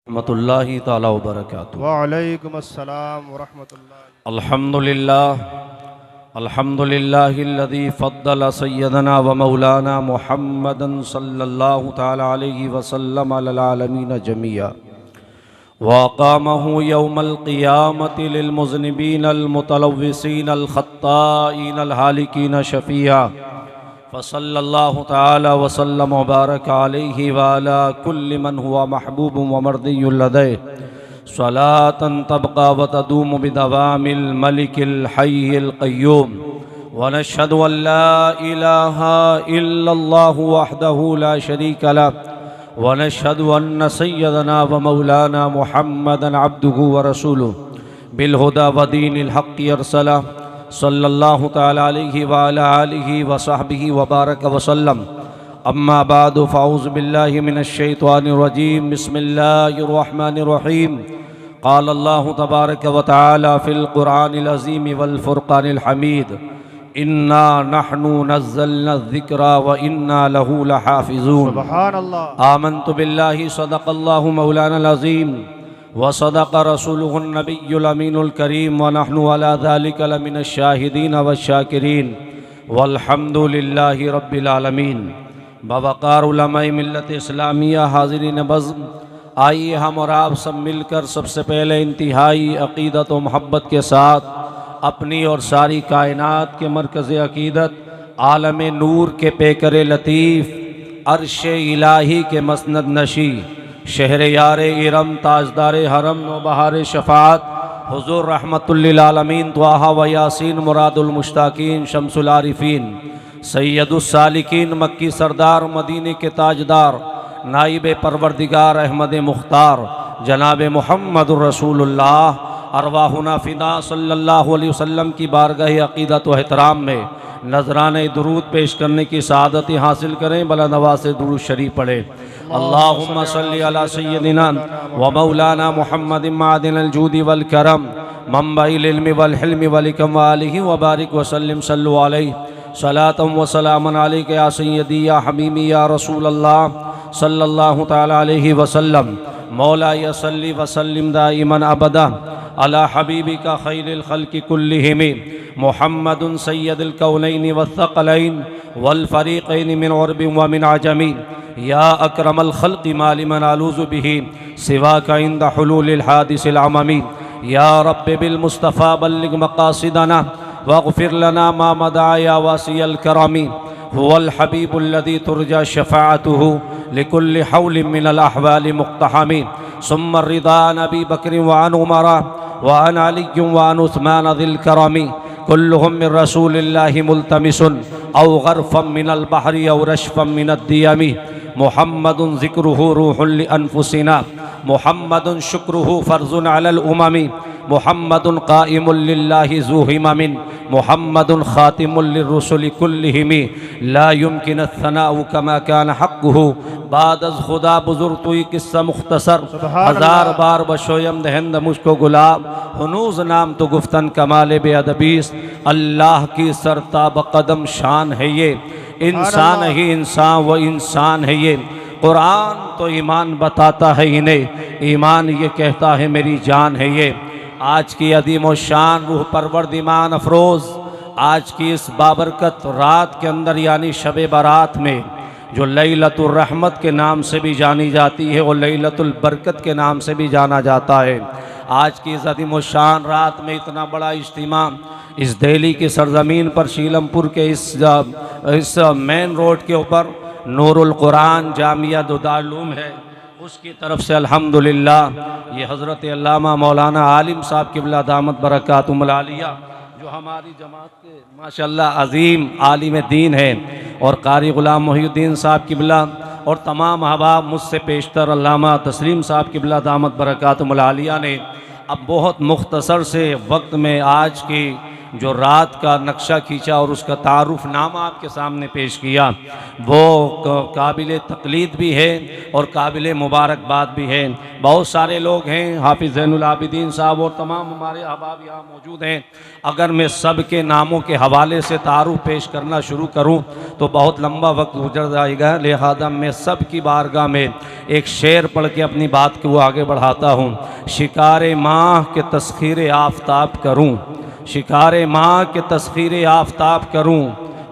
रहमतुल्लाहि ताला व बरकातुहू। वालैकुम अस्सलाम व रहमतुल्लाह। अल्हम्दुलिल्लाहिल्लज़ी फ़द्दल सय्यदना व मौलाना मुहम्मदन सल्लल्लाहु ताला अलैहि वसल्लम अलल आलमीन जमीआ व अक़ामहु यौमल क़ियामति लिल मुज़निबीनल मुतलव्विसीनल ख़त्ताईनल हालिकीन शफ़ीआ फ़सल्लल्लाहु ताला वसल्लम व बारक अलैहि व अला कुल्लि मन हुवा महबूबुन व मर्दियुल लदैह स्वलातन तबक़ा व तदूमु बिदवामिल मलिकिल हय्यिल क़य्यूम व नशहदु अल्ला इलाहा इल्लल्लाहु वहदहु ला शरीका लह व नशहदु अन्न सय्यदना व मौलाना मुहम्मदन अब्दुहु व रसूलुहु बिल हुदा व दीनिल हक़्क़ि अरसलह सल्लल्लाहु ताला अलैहि व अला आलिहि व सहबिहि व बारक व सल्लम। अम्मा बादु फ़अऊज़ु बिल्लाहि मिनश शैतानिर रजीम। बिस्मिल्लाहिर रहमानिर रहीम। क़ाल अल्लाहु तबारक व तआला फ़िल क़ुरआनिल अज़ीम वल फ़ुरक़ानिल हमीद इन्ना नहनु नज़्ज़लना ज़िक्रा व इन्ना लहू लहाफ़िज़ून। सुभान अल्लाह। आमन्तु बिल्लाहि सदक़ल्लाहु मौलानल अज़ीम व सदक़ रसूलुहुन नबियुल अमीनुल करीम व नहनु अला ज़ालिका लमिनश शाहिदीन व शाकिरीन वल्हम्दुलिल्लाहि रब्बिल आलमीन। बवक़ार उलमाए मिल्लत इस्लामिया हाज़िरीन बज़्म, आइए हम और आप सब मिलकर सबसे पहले इंतहाई अक़ीदत व मोहब्बत के साथ अपनी और सारी कायनात के मरकज़ अक़ीदत आलम नूर के पेकर लतीफ़ अर्श इलाही के मसनद नशी शहर यार इरम ताजदार हरम नौबहार शफ़ात हुज़ूर रहमतुल लिल आलमीन त्वाहा व यासीन मुरादुल मुश्ताकीन शम्सुल आरिफीन सैयदुस सालिकीन मक्की सरदार मदीने के ताजदार नाइब परवरदिगार अहमद मुख्तार जनाब मुहम्मदुर रसूलुल्लाह अरवाहुना फ़िदा सल्लल्लाहु अलैहि वसल्लम की बारगाह अक़ीदत व एहतराम में नजराने दुरूद पेश करने की सआदत हासिल करें। बला नवाज़ से दुरूद शरीफ पढ़े। अल्लाहुम्मा सल्लि अला सय्यदिना व मौलाना मुहम्मदिन मादिनिल जूदि वल करम मंबइल इल्मि वल हिल्मि वल हिकम व आलिहि व बारिक व सल्लिम सल्लु अलैहि सलातम व सलामन अलैका या सय्यदी या हमीमी या रसूल अल्लाह सल्लल्लाहु ताला अलैहि वसल्लम। मौला या सल्ली व सल्लिम दाइमन अबदा अला हबीबिका खैरिल खल्क़ि कुल्लिहिम मुहम्मदुन सय्यदुल कौनैन वस्सक़लैन वल फ़रीक़ैन मिन उर्बिन व मिन अजमी या अकरमल खल्क़ि मालिमन आलूज़ु बिही सिवाका इंद हुलूलिल हादिसिल अममी। या रब्बि बिल मुस्तफ़ा बल्लिग मक़ासिदना वग़फ़िर लना मा मदा या वासियल करमी हुवल हबीबुल्लज़ी तुरजा शफ़ाअतुहु लिकुल्लि हौलिन मिनल अहवालि मुक़्तहमी। सुम्मा रिदा नबी बकर व अन उमर व अन अली व अन उस्मान ज़िल करमी कुल्लुहुम मिन रसूलिल्लाहि मुल्तमिसुन औ ग़र्फ़म मिनल बहरि औ रशफ़म मिनद दियमी। मुहम्मदुन ज़िक्रुहु रूहुल लि अनफुसिना मुहम्मदुन शुक्रुहु फ़र्ज़ुन अलल उममी मुहम्मदुन क़ाइमुल लिल्लाहि ज़ू हिममिन मुहम्मदुन ख़ातिमुल लिर्रुसुलि कुल्लिहिम ला युमकिनु थनाउ कमा कान हक़्क़ुहु बादज़ खुदा बुज़ुर्ग किस्सा मुख्तसर हज़ार बार बशोयम दहंद मुझको गुलाब हुनूज़ नाम तो गुफ्तन कमाल बेअदबीस। अल्लाह की सरताब कदम शान है ये, इंसान ही इंसान व इंसान है ये। कुरान तो ईमान बताता है इन्हें, ईमान ये कहता है मेरी जान है ये। आज की अदीम व शान रूह परवरद ईमान अफरोज़ आज की इस बाबरकत रात के अंदर यानी शब बारात में जो लैलतुर रहमत के नाम से भी जानी जाती है और लैलतुल बरकत के नाम से भी जाना जाता है, आज की इस अदीम व शान रात में इतना बड़ा इज्तिमा इस दिल्ली की सरज़मीन पर शीलमपुर के इस मेन रोड के ऊपर नूरुल कुरान जामिया दारुल उलूम है, उसकी तरफ से अल्हम्दुलिल्लाह ये हज़रत अल्लामा मौलाना आलिम साहब क़िबला दामत बरकातुहुल आलिया जो हमारी जमात के माशाअल्लाह अज़ीम आलिम दीन हैं और कारी ग़ुलाम मोहिउद्दीन साहब क़िबला और तमाम अहबाब मुझसे पेशतर अल्लामा तस्लीम साहब क़िबला दामत बरकातुहुल आलिया ने अब बहुत मुख्तसर से वक्त में आज की जो रात का नक्शा खींचा और उसका तारुफ नामा आपके सामने पेश किया, वो काबिल तकलीद भी है और काबिल मुबारकबाद भी है। बहुत सारे लोग हैं, हाफिज़ ज़ैनुल आबिदीन साहब और तमाम हमारे अहबाब यहाँ मौजूद हैं। अगर मैं सब के नामों के हवाले से तारुफ पेश करना शुरू करूँ तो बहुत लंबा वक्त गुजर जाएगा, लिहाजा मैं सब की बारगाह में एक शेर पढ़ के अपनी बात को आगे बढ़ाता हूँ। शिकार माह के तस्खीर आफताब करूँ, शिकार माह के तस्खीर आफताब करूँ,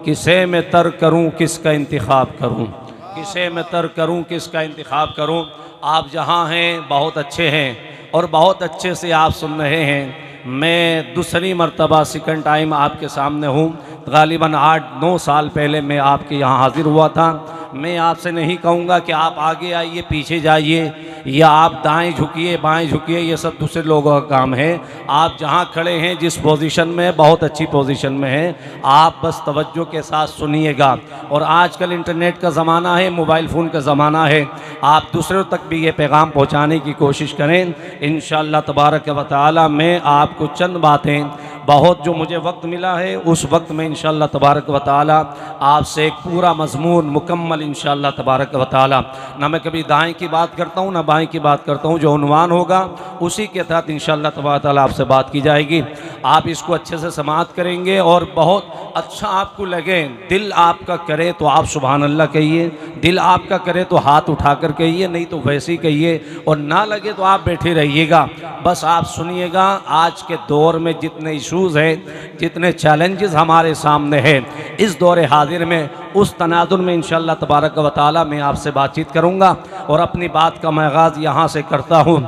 किसे मैं तर करूँ किसका इंतिखाब करूँ, किसे मैं तर करूँ किसका इंतिखाब करूँ। आप जहाँ हैं बहुत अच्छे हैं और बहुत अच्छे से आप सुन रहे हैं। मैं दूसरी मर्तबा सेकंड टाइम आपके सामने हूँ। गालिबन 8-9 साल पहले मैं आपके यहाँ हाज़िर हुआ था। मैं आपसे नहीं कहूँगा कि आप आगे आइए पीछे जाइए या आप दाएं झुकिए बाएं झुकिए, ये सब दूसरे लोगों का काम है। आप जहाँ खड़े हैं जिस पोजीशन में, बहुत अच्छी पोजीशन में हैं, आप बस तवज्जो के साथ सुनिएगा। और आजकल इंटरनेट का ज़माना है, मोबाइल फ़ोन का ज़माना है, आप दूसरों तक भी ये पैगाम पहुँचाने की कोशिश करें। इंशाअल्लाह तबारक व तआला मैं आपको चंद बातें, बहुत जो मुझे वक्त मिला है उस वक्त में इंशाअल्लाह तबारक व तआला आपसे एक पूरा मजमून मुकम्मल इंशाअल्लाह तबारक व तआला, ना मैं कभी दाएं की बात करता हूँ ना बाएं की बात करता हूँ, जो उन्वान होगा उसी के तहत इंशाअल्लाह तबारक व तआला आपसे बात की जाएगी। आप इसको अच्छे से समाअत करेंगे और बहुत अच्छा आपको लगे, दिल आपका करे तो आप सुभान अल्लाह कहिए, दिल आपका करे तो हाथ उठाकर कहिए, नहीं तो वैसे ही कहिए, और ना लगे तो आप बैठे रहिएगा। बस आप सुनिएगा। आज के दौर में जितने इशूज़ हैं, जितने चैलेंजेस हमारे सामने हैं, इस दौर हाजिर में उस तनाजुर में इंशाअल्लाह तबारक व तआला मैं आपसे बातचीत करूँगा। और अपनी बात का मैं आगाज़ यहाँ से करता हूँ।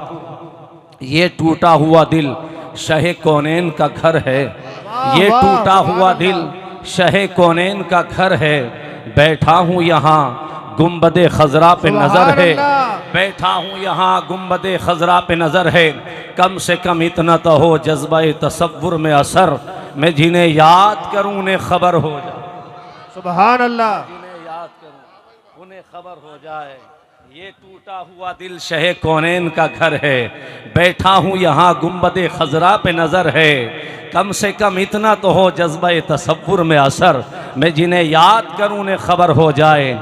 ये टूटा हुआ दिल शहे कौनैन का घर है, ये टूटा हुआ दिल शहे कौनैन का घर है, बैठा हूँ यहाँ गुंबदे खजरा पे नज़र है, बैठा हूँ यहाँ गुंबदे खजरा पे नज़र है, कम से कम इतना तो हो जज्बा तसव्वुर में असर, मैं जिन्हें याद करूँ उन्हें खबर हो जाए, सुभान अल्लाह, जिन्हें याद करूँ उन्हें खबर हो जाए। ये टूटा हुआ दिल शहे कौनैन का घर है, बैठा हूँ यहाँ गुंबदे खजरा पे नज़र है, कम से कम इतना तो हो जज्बा तसव्वुर में असर, मैं जिन्हें याद करूँ उन्हें खबर हो जाए।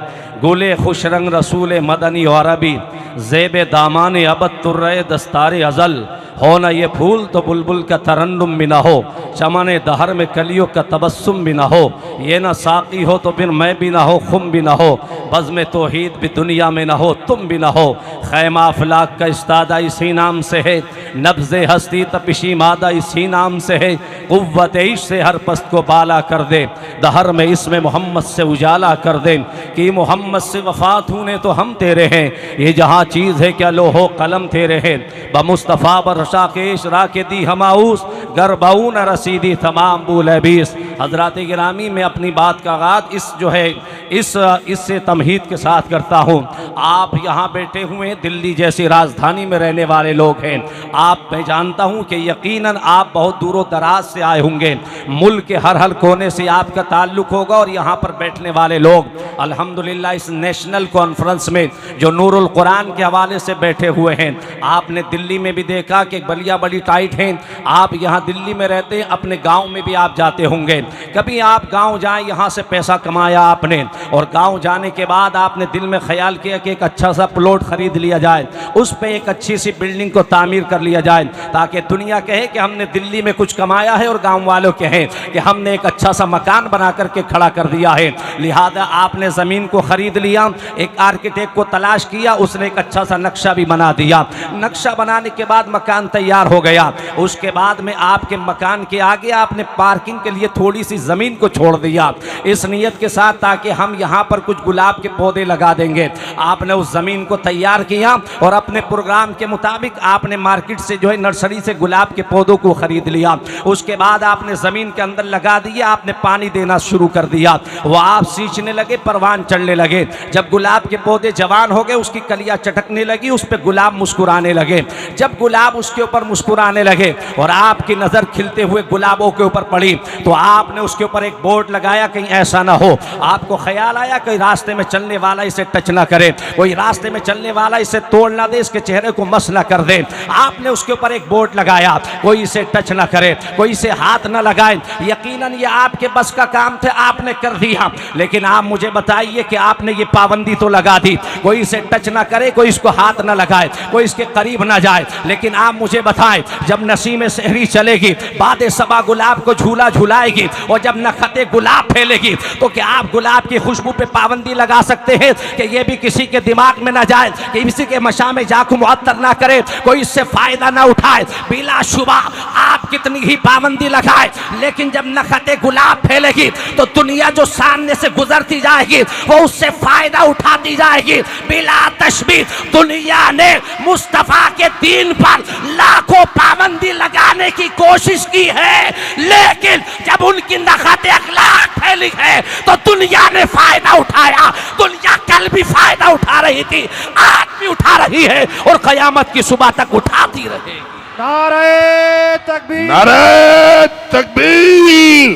गुले खुश रंग रसूल मदनी और अरबी, ज़ेब दामान अबद तुर्रे दस्तार अज़ल, हो ना ये फूल तो बुलबुल का तरन्नुम भी ना हो, चमन दहर में कलियों का तबस्सुम भी ना हो, ये ना साक़ी हो तो फिर मैं भी ना हो, खुम भी ना हो, बज़्म तौहीद भी दुनिया में ना हो, तुम भी ना हो, खैमा अफलाक का इस्तादा इसी नाम से है, नब्ज़े हस्ती तपिशी मादा इसी नाम से है, क़ुव्वत इश्क़ से हर पस्त को बाला कर दे, दहर में इसमें मोहम्मद से उजाला कर दे, कि मोहम्मद से वफ़ात होने तो हम तेरे हैं, ये जहाँ चीज़ है क्या लोहो कलम तेरे हैं, बमुस्तफ़ा बरशा केश रा के दी हमाऊस गरबाऊन रसीदी तमाम बुलबीस। हज़रात गिरामी में अपनी बात का आगाज़ इस जो है इससे तमहीद के साथ करता हूँ। आप यहाँ बैठे हुए हैं, दिल्ली जैसी राजधानी में रहने वाले लोग हैं। आप मैं जानता हूँ कि यकीनन आप बहुत दूरों दराज से आए होंगे, मुल्क के हर कोने से आपका ताल्लुक़ होगा। और यहाँ पर बैठने वाले लोग अल्हम्दुलिल्लाह इस नेशनल कॉन्फ्रेंस में जो नूरुल कुरान के हवाले से बैठे हुए हैं, आपने दिल्ली में भी देखा कि बलिया बड़ी टाइट हैं। आप यहाँ दिल्ली में रहते हैं, अपने गांव में भी आप जाते होंगे। कभी आप गांव जाएं, यहाँ से पैसा कमाया आपने, और गांव जाने के बाद आपने दिल में ख्याल किया कि एक अच्छा सा प्लॉट खरीद लिया जाए, उस पे एक अच्छी सी बिल्डिंग को तामीर कर लिया जाए, ताकि दुनिया कहे कि हमने दिल्ली में कुछ कमाया है, और गाँव वालों कहें कि हमने एक अच्छा सा मकान बना करके खड़ा कर दिया है। लिहाजा आपने ज़मीन को ख़रीद लिया, एक आर्किटेक्ट को तलाश किया, उसने एक अच्छा सा नक्शा भी बना दिया। नक्शा बनाने के बाद मकान तैयार हो गया। उसके बाद में आपके मकान के आगे आपने पार्किंग के लिए थोड़ी सी ज़मीन को छोड़ दिया, इस नीयत के साथ ताकि हम यहाँ पर कुछ गुलाब के पौधे लगा देंगे। आपने उस ज़मीन को तैयार किया और अपने प्रोग्राम के मुताबिक आपने मार्केट से जो है नर्सरी से गुलाब के पौधों को ख़रीद लिया। उसके बाद आपने ज़मीन के अंदर लगा दिया, आपने पानी देना शुरू कर दिया, वो आप सींचने लगे, परवान चढ़ने लगे। जब गुलाब के पौधे जवान हो गए, उसकी कलियाँ चटकने लगी, उस पर गुलाब मुस्कुराने लगे। जब गुलाब उसके ऊपर मुस्कुराने लगे और आपकी नज़र खिलते हुए गुलाबों के ऊपर पड़ी, तो आप आपने उसके ऊपर एक बोर्ड लगाया, कहीं ऐसा ना हो आपको ख्याल आया कोई रास्ते में चलने वाला इसे टच ना करे, कोई रास्ते में चलने वाला इसे तोड़ ना दे, इसके चेहरे को मस ना कर दे। आपने उसके ऊपर एक बोर्ड लगाया, कोई इसे टच ना करे, कोई इसे हाथ ना लगाए। यकीनन ये आपके बस का काम थे, आपने कर दिया, लेकिन आप मुझे बताइए कि आपने ये पाबंदी तो लगा दी, कोई इसे टच ना करे, कोई इसको हाथ ना लगाए, कोई इसके करीब ना जाए। लेकिन आप मुझे बताएं, जब नसीम सहरी चलेगी, बादे सबा गुलाब को झूला झूलाएगी, और जब नखते गुलाब फैलेगी, तो क्या आप गुलाब की खुशबू पे पाबंदी लगा सकते हैं कि ये भी किसी के दिमाग में ना जाए, कि किसी के मशा में जाकर मुअत्तर ना करे, कोई इससे फायदा ना उठाए? बिलाशुबा आप कितनी ही पाबंदी लगाए, लेकिन जब नखते गुलाब फैलेगी तो दुनिया जो सामने से गुजरती जाएगी वो उससे फायदा उठाती जाएगी। बिला तशबीह दुनिया ने मुस्तफा के दीन पर लाखों पाबंदी लगाने की कोशिश की है, लेकिन जब उनकी नखते अखलाक फैली है तो दुनिया ने फायदा उठाया। दुनिया कल भी फायदा उठा रही थी, आज भी उठा रही है, और कयामत की सुबह तक उठाती रहेगी। नारे तकबीर, नारे तकबीर,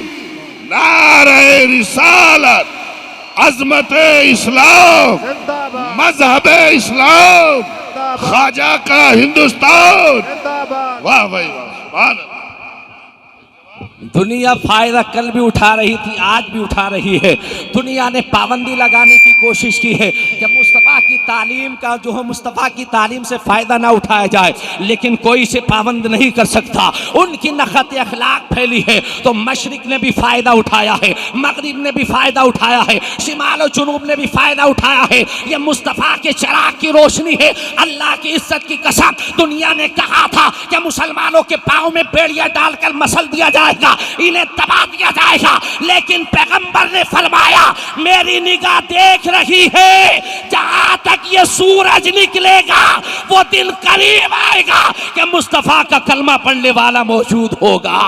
नारे रिसालत, अजमत इस्लाम, जिंदाबाद, मजहब इस्लाम, ख्वाजा का हिंदुस्तान। जिंदाबाद। वाह भाई वाह, सुभान अल्लाह। दुनिया फायदा कल भी उठा रही थी, आज भी उठा रही है। दुनिया ने पाबंदी लगाने की कोशिश की है कि मुस्तफ़ा की तालीम का जो है, मुस्तफ़ा की तालीम से फ़ायदा ना उठाया जाए, लेकिन कोई इसे पाबंद नहीं कर सकता। उनकी नखत अखलाक फैली है तो मशरिक ने भी फ़ायदा उठाया है, मगरिब ने भी फ़ायदा उठाया है, शिमाल और जुनूब ने भी फ़ायदा उठाया है। ये मुस्तफ़ा के चिराग की रोशनी है। अल्लाह की इज्जत की कसम, दुनिया ने कहा था कि मुसलमानों के पाँव में बेड़ियाँ डालकर मसल दिया जाएगा, इन्हें दबा दिया जाएगा, लेकिन पैगंबर ने फरमाया मेरी निगाह देख रही है, जहां तक ये सूरज निकलेगा वो दिन करीब आएगा कि मुस्तफा का कलमा पढ़ने वाला मौजूद होगा।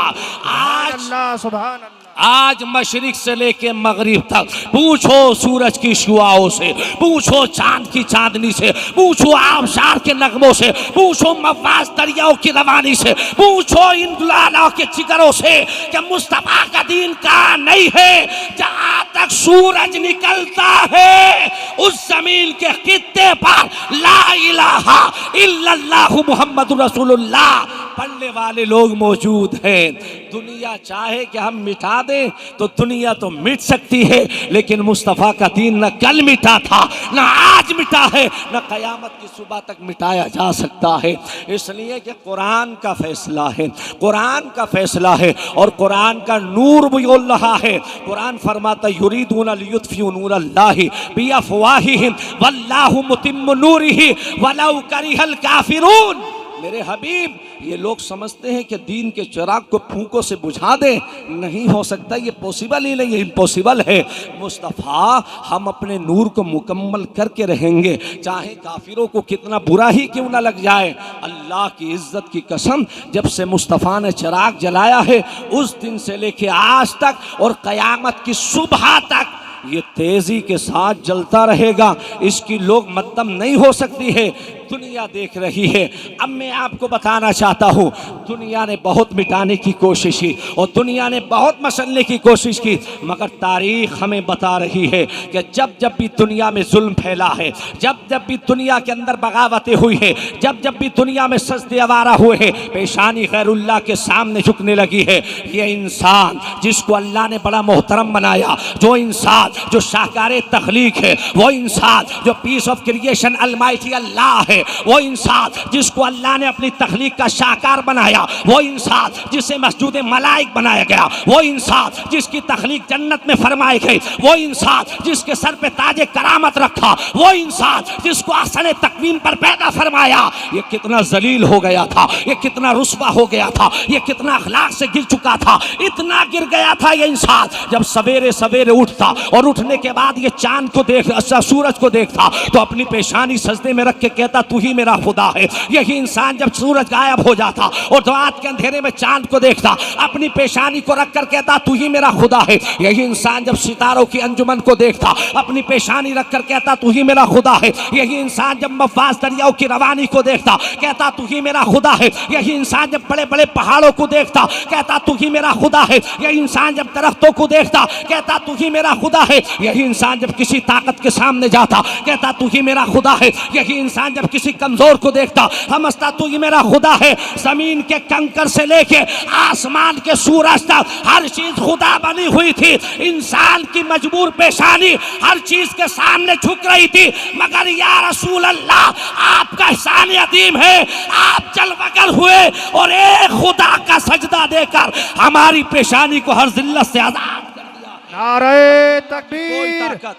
आज मशरिक से लेके मगरिब तक पूछो सूरज की शुआओं से, पूछो चांद की चांदनी से, पूछो आबशार के नगमों से, पूछो मवाज दरियाओं की रवानी से, पूछो इन दुलालों के जिगरों से कि मुस्तफा का दीन कहाँ नहीं है। जहां तक सूरज निकलता है उस जमीन के खित्ते पर ला इलाहा इल्लल्लाहु मुहम्मदुर रसूलुल्लाह पढ़ने वाले लोग मौजूद हैं। दुनिया चाहे कि हम मिटा दें तो दुनिया तो मिट सकती है, लेकिन मुस्तफ़ा का दीन न कल मिटा था, न आज मिटा है, न क़यामत की सुबह तक मिटाया जा सकता है। इसलिए कि कुरान का फैसला है, कुरान का फैसला है, और कुरान का नूर बोल रहा है। कुरान फरमाता युरीदूना लियुत्फियू नूरल्लाहि बिअफ़वाहिहिम वल्लाहु मुतिम्मु नूरिही वलौ करिहल काफिरून। मेरे हबीब, ये लोग समझते हैं कि दीन के चिराग को फूंकों से बुझा दें, नहीं हो सकता, ये पॉसिबल ही नहीं है, इम्पॉसिबल है। मुस्तफ़ा हम अपने नूर को मुकम्मल करके रहेंगे, चाहे काफिरों को कितना बुरा ही क्यों ना लग जाए। अल्लाह की इज्जत की कसम, जब से मुस्तफ़ा ने चिराग जलाया है उस दिन से लेके आज तक और क़यामत की सुबह तक ये तेज़ी के साथ जलता रहेगा, इसकी लोग मद्दम नहीं हो सकती है। दुनिया देख रही है। अब मैं आपको बताना चाहता हूँ, दुनिया ने बहुत मिटाने की कोशिश की और दुनिया ने बहुत मसलने की कोशिश की, मगर तारीख़ हमें बता रही है कि जब जब भी दुनिया में जुल्म फैला है, जब जब भी दुनिया के अंदर बगावतें हुई है, जब जब भी दुनिया में सजदे आवारा हुए हैं, पेशानी गैरुल्लाह के सामने झुकने लगी है, ये इंसान जिसको अल्लाह ने बड़ा मोहतरम बनाया, जो इंसान जो शाहकारे तख्लीक है, वो इंसान जो पीस ऑफ क्रिएशन अलमाइटी अल्लाह है, वो इंसान जिसको अल्लाह ने अपनी तख्लीक का शाहकार बनाया, वो इंसान जिसे मस्जिद मलाइक बनाया गया, वो इंसान जिसकी तख्लीक जन्नत में फरमाई गई, वो इंसान जिसके सर पे ताजे करामत रखा, वो इंसान जिसको आसने तकवीम पर पैदा फरमाया, ये कितना जलील हो गया था, ये कितना रुस्वा हो गया था, ये कितना अखलाक से गिर चुका था। इतना गिर गया था ये इंसान, जब सवेरे सवेरे उठता और उठने के बाद ये चांद को देख, सूरज को देखता तो अपनी पेशानी सजदे में रख के कहता तू ही मेरा खुदा है। यही इंसान जब सूरज गायब हो जाता और रात के अंधेरे में चांद को देखता, अपनी पेशानी को रख कर कहता तू ही मेरा खुदा है। यही इंसान जब सितारों की अंजुमन को देखता, अपनी पेशानी रख कर कहता तू ही मेरा खुदा है। यही इंसान जब मफाज दरियाओं की रवानी को देखता, कहता तू ही मेरा खुदा है। यही इंसान जब बड़े बड़े पहाड़ों को देखता, कहता तू ही मेरा खुदा है। यही इंसान जब दरख्तों को देखता, कहता तू ही मेरा खुदा है। यही इंसान जब किसी ताकत के सामने जाता, कहता तू ही मेरा खुदा है। यही इंसान जब किसी कमजोर को देखता, समझता तू ही मेरा खुदा है। जमीन के कंकर से लेके आसमान के सूरज तक हर चीज खुदा बनी हुई थी। इंसान की मजबूर पेशानी हर चीज के सामने झुक रही थी, मगर या रसूल अल्लाह आपका एहसान अदीम है, आप चल बगल हुए और एक खुदा का सजदा देकर हमारी पेशानी को हर जिल्लत से आजाद कर दिया। नारे कोई तकबीर, ताकत,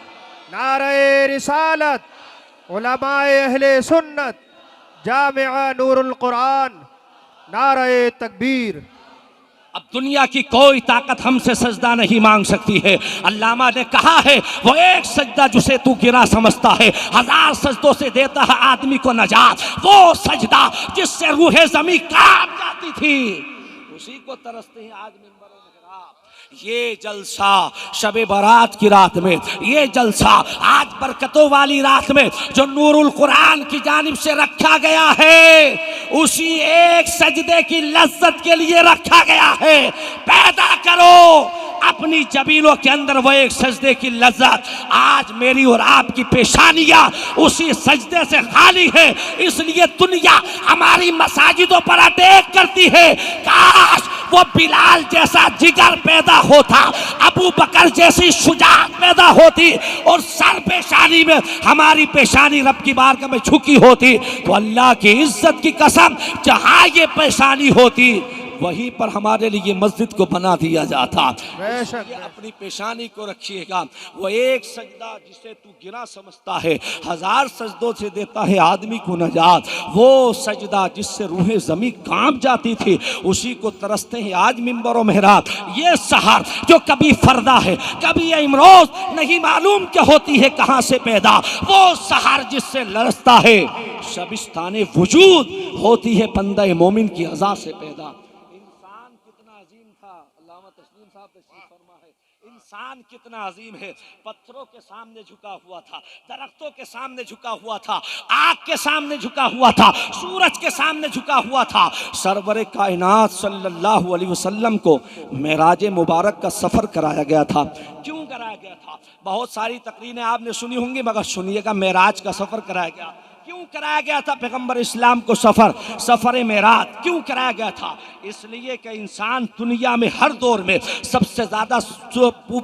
नारे रिसालत, उलमाए अहले सुन्नत, जामिआ नूरुल कुरान, नारे तकबीर। अब दुनिया की कोई ताकत हमसे सजदा नहीं मांग सकती है। अल्लामा ने कहा है वो एक सजदा जिसे तू गिरा समझता है, हजार सजदों से देता है आदमी को नजात। वो सजदा जिससे रूह ज़मीं कांप जाती थी, उसी को तरसते हैं आज मिंबरों में। ये जलसा शबे बारात की रात में, ये जलसा आज बरकतों वाली रात में जो नूरुल कुरान की जानिब से रखा गया है, उसी एक सजदे की लज्जत के लिए रखा गया है। पैदा करो अपनी जबीनों के अंदर वो एक सजदे की लज्जत। आज मेरी और आपकी पेशानियां उसी सजदे से खाली है, इसलिए दुनिया हमारी मसाजिदों पर अटैक करती है। काश वो बिलाल जैसा जिगर पैदा होता, अबू बकर जैसी शुजाअत पैदा होती और सर पेशानी में हमारी पेशानी रब की बारगाह में झुकी होती, तो अल्लाह की इज्जत की कसम जहां ये पेशानी होती वहीं पर हमारे लिए मस्जिद को बना दिया जाता। अपनी पेशानी को रखिएगा। वो एक सजदा जिसे तू गिरा समझता है, हजार सजदों से देता है आदमी को नजात। वो सजदा जिससे रूह ज़मीं कांप जाती थी, उसी को तरसते हैं आज मिंबर और मेहराब। ये सहर जो कभी फरदा है कभी इमरोज, नहीं मालूम क्या होती है कहाँ से पैदा। वो सहर जिससे लरसता है शबिस्ताने वजूद, होती है बंदा मोमिन की अज़ा से पैदा। इंसान कितना अजीम है, पत्थरों के सामने झुका हुआ था, दरख्तों के सामने झुका हुआ था, आग के सामने झुका हुआ था, सूरज के सामने झुका हुआ था। सरवरे कायनात सल्लल्लाहु अलैहि वसल्लम को मेराज मुबारक का सफर कराया गया था। क्यों कराया गया था? बहुत सारी तकरीरें आपने सुनी होंगी, मगर सुनिएगा, मेराज का सफर कराया गया। क्यों कराया गया था पैगंबर इस्लाम को सफर मेराज क्यों कराया गया था? इसलिए कि इंसान दुनिया में हर दौर में सबसे ज्यादा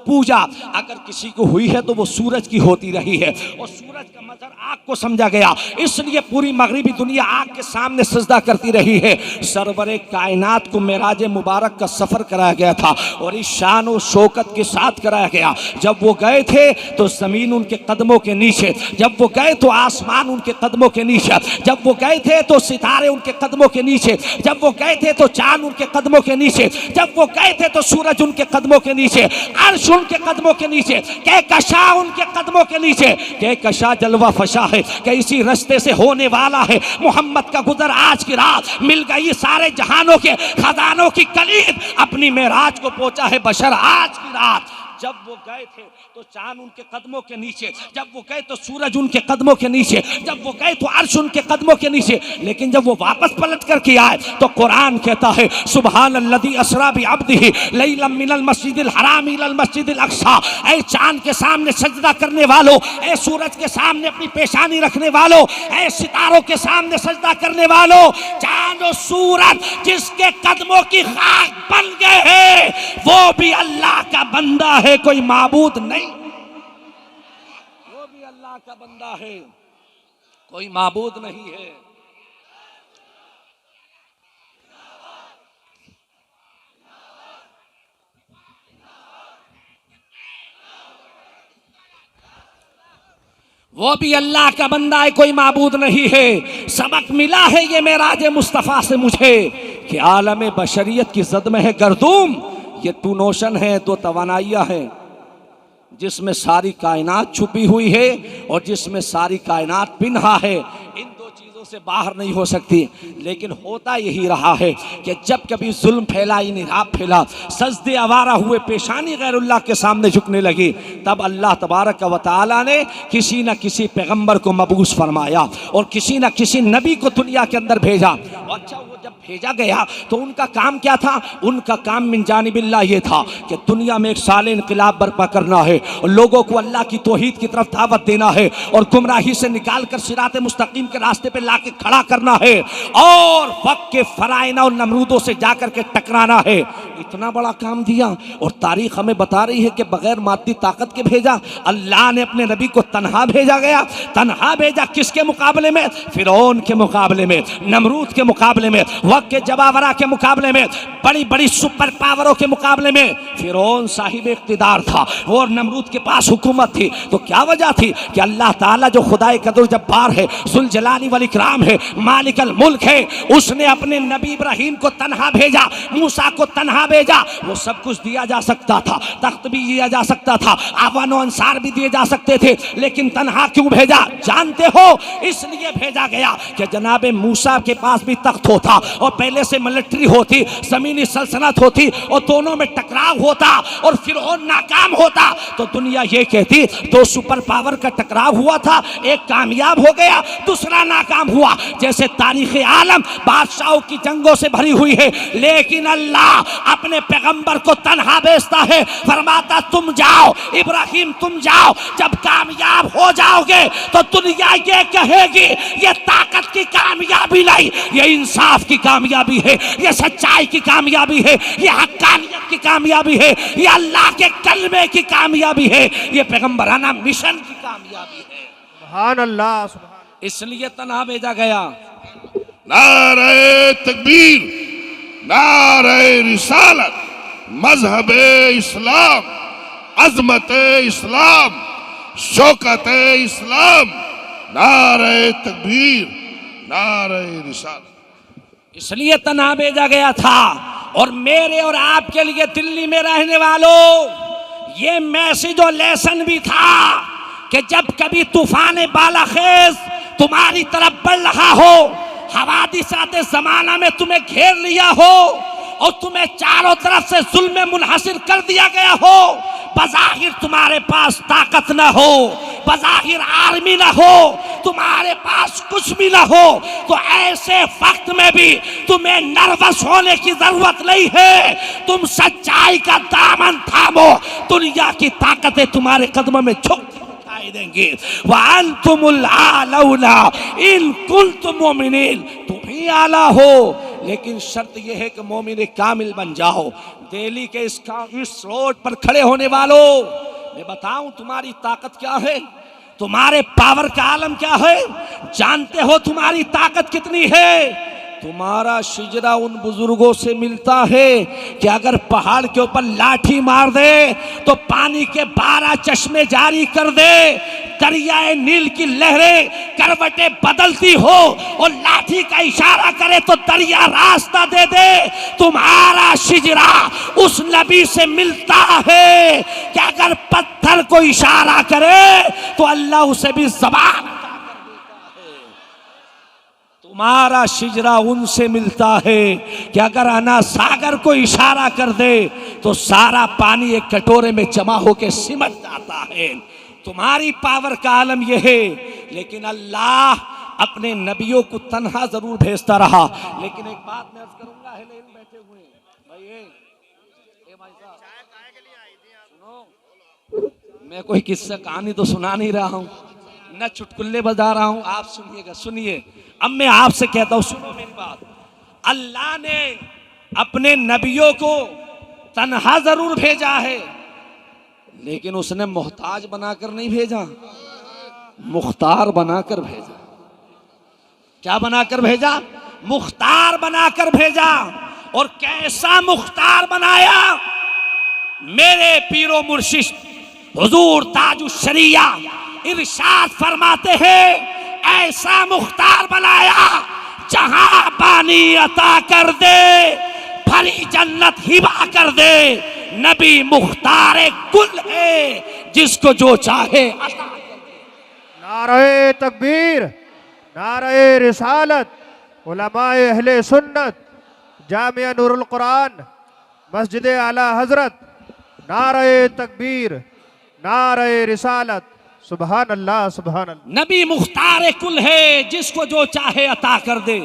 पूजा अगर किसी को हुई है तो वो सूरज की होती रही है, और सूरज का मजहर आग को समझा गया, इसलिए पूरी मगरिबी दुनिया आग के सामने सजदा करती रही है। सरवरे कायनात को मेराज मुबारक का सफर कराया गया था और इस शान और शौकत के साथ कराया गया। जब वो गए थे तो जमीन उनके कदमों के नीचे, जब वो गए तो आसमान उनके कदमों के नीचे, जब वो गए थे तो सितारे उनके कदमों के नीचे, जब वो गए थे तो चांद उनके कदमों के नीचे, जब वो गए थे तो सूरज उनके कदमों के नीचे, अर्श उनके कदमों के नीचे, कहकशा उनके कदमों के नीचे। कहकशा जलवा फशा है कि इसी रास्ते से होने वाला है मोहम्मद का गुजर। आज की रात मिल गई सारे जहानों के खजानों की कलीद, अपनी मेराज को पहुंचा है बशर आज की रात। जब वो गए थे तो चांद उनके कदमों के नीचे, जब वो गए तो सूरज उनके कदमों के नीचे, जब वो गए तो अर्श उनके कदमों के नीचे। लेकिन जब वो वापस पलट कर के आए तो कुरान कहता है सुबहानल्लज़ी अस्रा बिअब्दिही लैलन मिनल मस्जिदिल हराम इलल मस्जिदिल अक़सा। ऐ चांद के सामने सजदा करने वालों, ऐ सूरज के सामने अपनी पेशानी रखने वालों, ऐ सितारों के सामने सजदा करने वालों, चांद और सूरज जिसके कदमों की खाक बन गए हैं वो भी अल्लाह का बंदा है, कोई माबूद नहीं। वो भी अल्लाह का बंदा है, कोई माबूद नहीं है। वो भी अल्लाह का बंदा है, कोई माबूद नहीं है। सबक मिला है ये मेराज मुस्तफ़ा से मुझे कि आलम बशरियत की जद में है गर्दूम। ये टू नोशन है, दो तवानाइयाँ हैं जिसमें सारी कायनात छुपी हुई है और जिसमें सारी कायनात पिन्हा है। इन दो चीज़ों से बाहर नहीं हो सकती। लेकिन होता यही रहा है कि जब कभी जुल्म फैला, इन्हिराफ फैला, सजदे आवारा हुए, पेशानी गैरुल्लाह के सामने झुकने लगी, तब अल्लाह तबारक व तआला ने किसी न किसी पैगंबर को मबूस फरमाया और किसी न किसी नबी को दुनिया के अंदर भेजा। और अच्छा, वो जब भेजा गया तो उनका काम क्या था? उनका काम मिन जानिबिल्लाह ये था कि दुनिया में एक साले इनकलाब बर्पा करना है और लोगों को अल्लाह की तौहीद की तरफ दावत देना है और गुमराही से निकाल कर सिराते मुस्तकीम के रास्ते पे लाके खड़ा करना है और वक्त के फराइना और नमरूदों से जाकर के टकराना है। इतना बड़ा काम दिया और तारीख हमें बता रही है कि बगैर मादी ताकत के भेजा। अल्लाह ने अपने नबी को तन्हा भेजा गया। तन्हा भेजा किसके मुकाबले में? फिरौन के मुकाबले में, नमरूद के मुकाबले में, वक्त के जबावरा के मुकाबले में, बड़ी बड़ी सुपर पावरों के मुकाबले में। फिरौन साहिब इख्तिदार था और नमरूद के पास हुकूमत थी। तो क्या वजह थी कि अल्लाह ताला जो खुदाए कदर जब्बार है, जुल जलाली वल इकराम है, मालिकल मुल्क है, उसने अपने नबी इब्राहीम को तन्हा भेजा, मूसा को तन्हा भेजा। वो सब कुछ दिया जा सकता था, तख्त भी दिया जा सकता था, आवान व अंसार भी दिए जा सकते थे, लेकिन तन्हा क्यों भेजा जानते हो? इसलिए भेजा गया कि जनाबे मूसा के पास भी तख्त होता और पहले से मिलिट्री होती, जमीनी सल्तनत होती और दोनों में टकराव होता और फिर नाकाम होता तो दुनिया ये कहती दो सुपर पावर का टकराव हुआ था, एक कामयाब हो गया, दूसरा नाकाम हुआ। जैसे तारीख आलम बादशाहों की जंगों से भरी हुई है, लेकिन अल्लाह अपने पैगंबर को तन्हा भेजता है, फरमाता तुम जाओ इब्राहिम, तुम जाओ। जब कामयाब हो जाओगे तो दुनिया ये कहेगी ये ताकत की कामयाबी नहीं, ये इंसाफ की कामयाबी है, ये सच्चाई की कामयाबी है, ये हक्कानियत की कामयाबी है, ये अल्लाह के कलमे की कामयाबी है, ये पैगंबराना मिशन की कामयाबी है। सुभान अल्लाह, सुभान। इसलिए तन्हा भेजा गया। नारे तकबीर, नारे रिसालत, मजहब इस्लाम, अजमत इस्लाम, शौकत इस्लाम, नारे तकबीर, नारे रिसालत। इसलिए तन्हा भेजा गया था। और मेरे और आपके लिए दिल्ली में रहने वालों, ये मैसेज और लेसन भी था कि जब कभी तूफान बालाखेज तुम्हारी तरफ बढ़ रहा हो, हवादिसाते जमाना में तुम्हें घेर लिया हो और तुम्हें चारों तरफ से जुल्म मुनहसिर कर दिया गया हो, बज़ाहिर तुम्हारे पास ताकत ना हो, बज़ाहिर आर्मी ना हो, तुम्हारे पास कुछ भी ना हो, तो ऐसे वक्त में भी तुम्हें नर्वस होने की जरूरत नहीं है। तुम सच्चाई का दामन थामो, दुनिया की ताकतें तुम्हारे कदमों में झुक दिखाई देंगी। वअंतुमुल आलौना इन कुंतुम मोमिनीन, तुम ही आला हो, लेकिन शर्त यह है कि मोमिन कामिल बन जाओ। दिल्ली के इस रोड पर खड़े होने वालों, मैं बताऊं तुम्हारी ताकत क्या है, तुम्हारे पावर का आलम क्या है, जानते हो तुम्हारी ताकत कितनी है? तुम्हारा शिजरा उन बुजुर्गों से मिलता है कि अगर पहाड़ के ऊपर लाठी मार दे तो पानी के 12 चश्मे जारी कर दे, दरियाए नील की लहरें करवटें बदलती हो और लाठी का इशारा करे तो दरिया रास्ता दे दे। तुम्हारा शिजरा उस नबी से मिलता है कि अगर पत्थर को इशारा करे तो अल्लाह उसे भी ज़बान। तुम्हारा शिजरा उनसे मिलता है कि अगर अना सागर को इशारा कर दे तो सारा पानी एक कटोरे में जमा होकर सिमट जाता है। तुम्हारी पावर का आलम यह है, लेकिन अल्लाह अपने नबियों को तन्हा जरूर भेजता रहा। लेकिन एक बात मैं अर्ज करूंगा, बैठे हुए भाई साहब, सुनो, मैं कोई किस्सा कहानी तो सुना नहीं रहा हूं, न चुटकुल्ले बजा रहा हूं, आप सुनिएगा, सुनिए। अब मैं आपसे कहता हूं, सुनो मेरी बात। अल्लाह ने अपने नबियों को तन्हा जरूर भेजा है, लेकिन उसने मोहताज बनाकर नहीं भेजा, मुख्तार बनाकर भेजा। क्या बनाकर भेजा? मुख्तार बनाकर भेजा। और कैसा मुख्तार बनाया? मेरे पीरो मुर्शिद हुजूर ताजुश शरिया इरशाद फरमाते हैं, ऐसा मुख्तार बनाया जहां पानी अता कर दे, भरी जन्नत हिबा कर दे। नबी मुख्तार कुल है, जिसको जो चाहे। नारे तकबीर, नारे रिसालत, उलमाए अहले सुन्नत, जामिया नूरुल कुरान, मस्जिद आला हजरत, नारे तकबीर, नारे रिसालत। सुभान अल्लाह, सुभान अल्लाह। नबी मुख्तार कुल है, जिसको जो चाहे अता कर दे।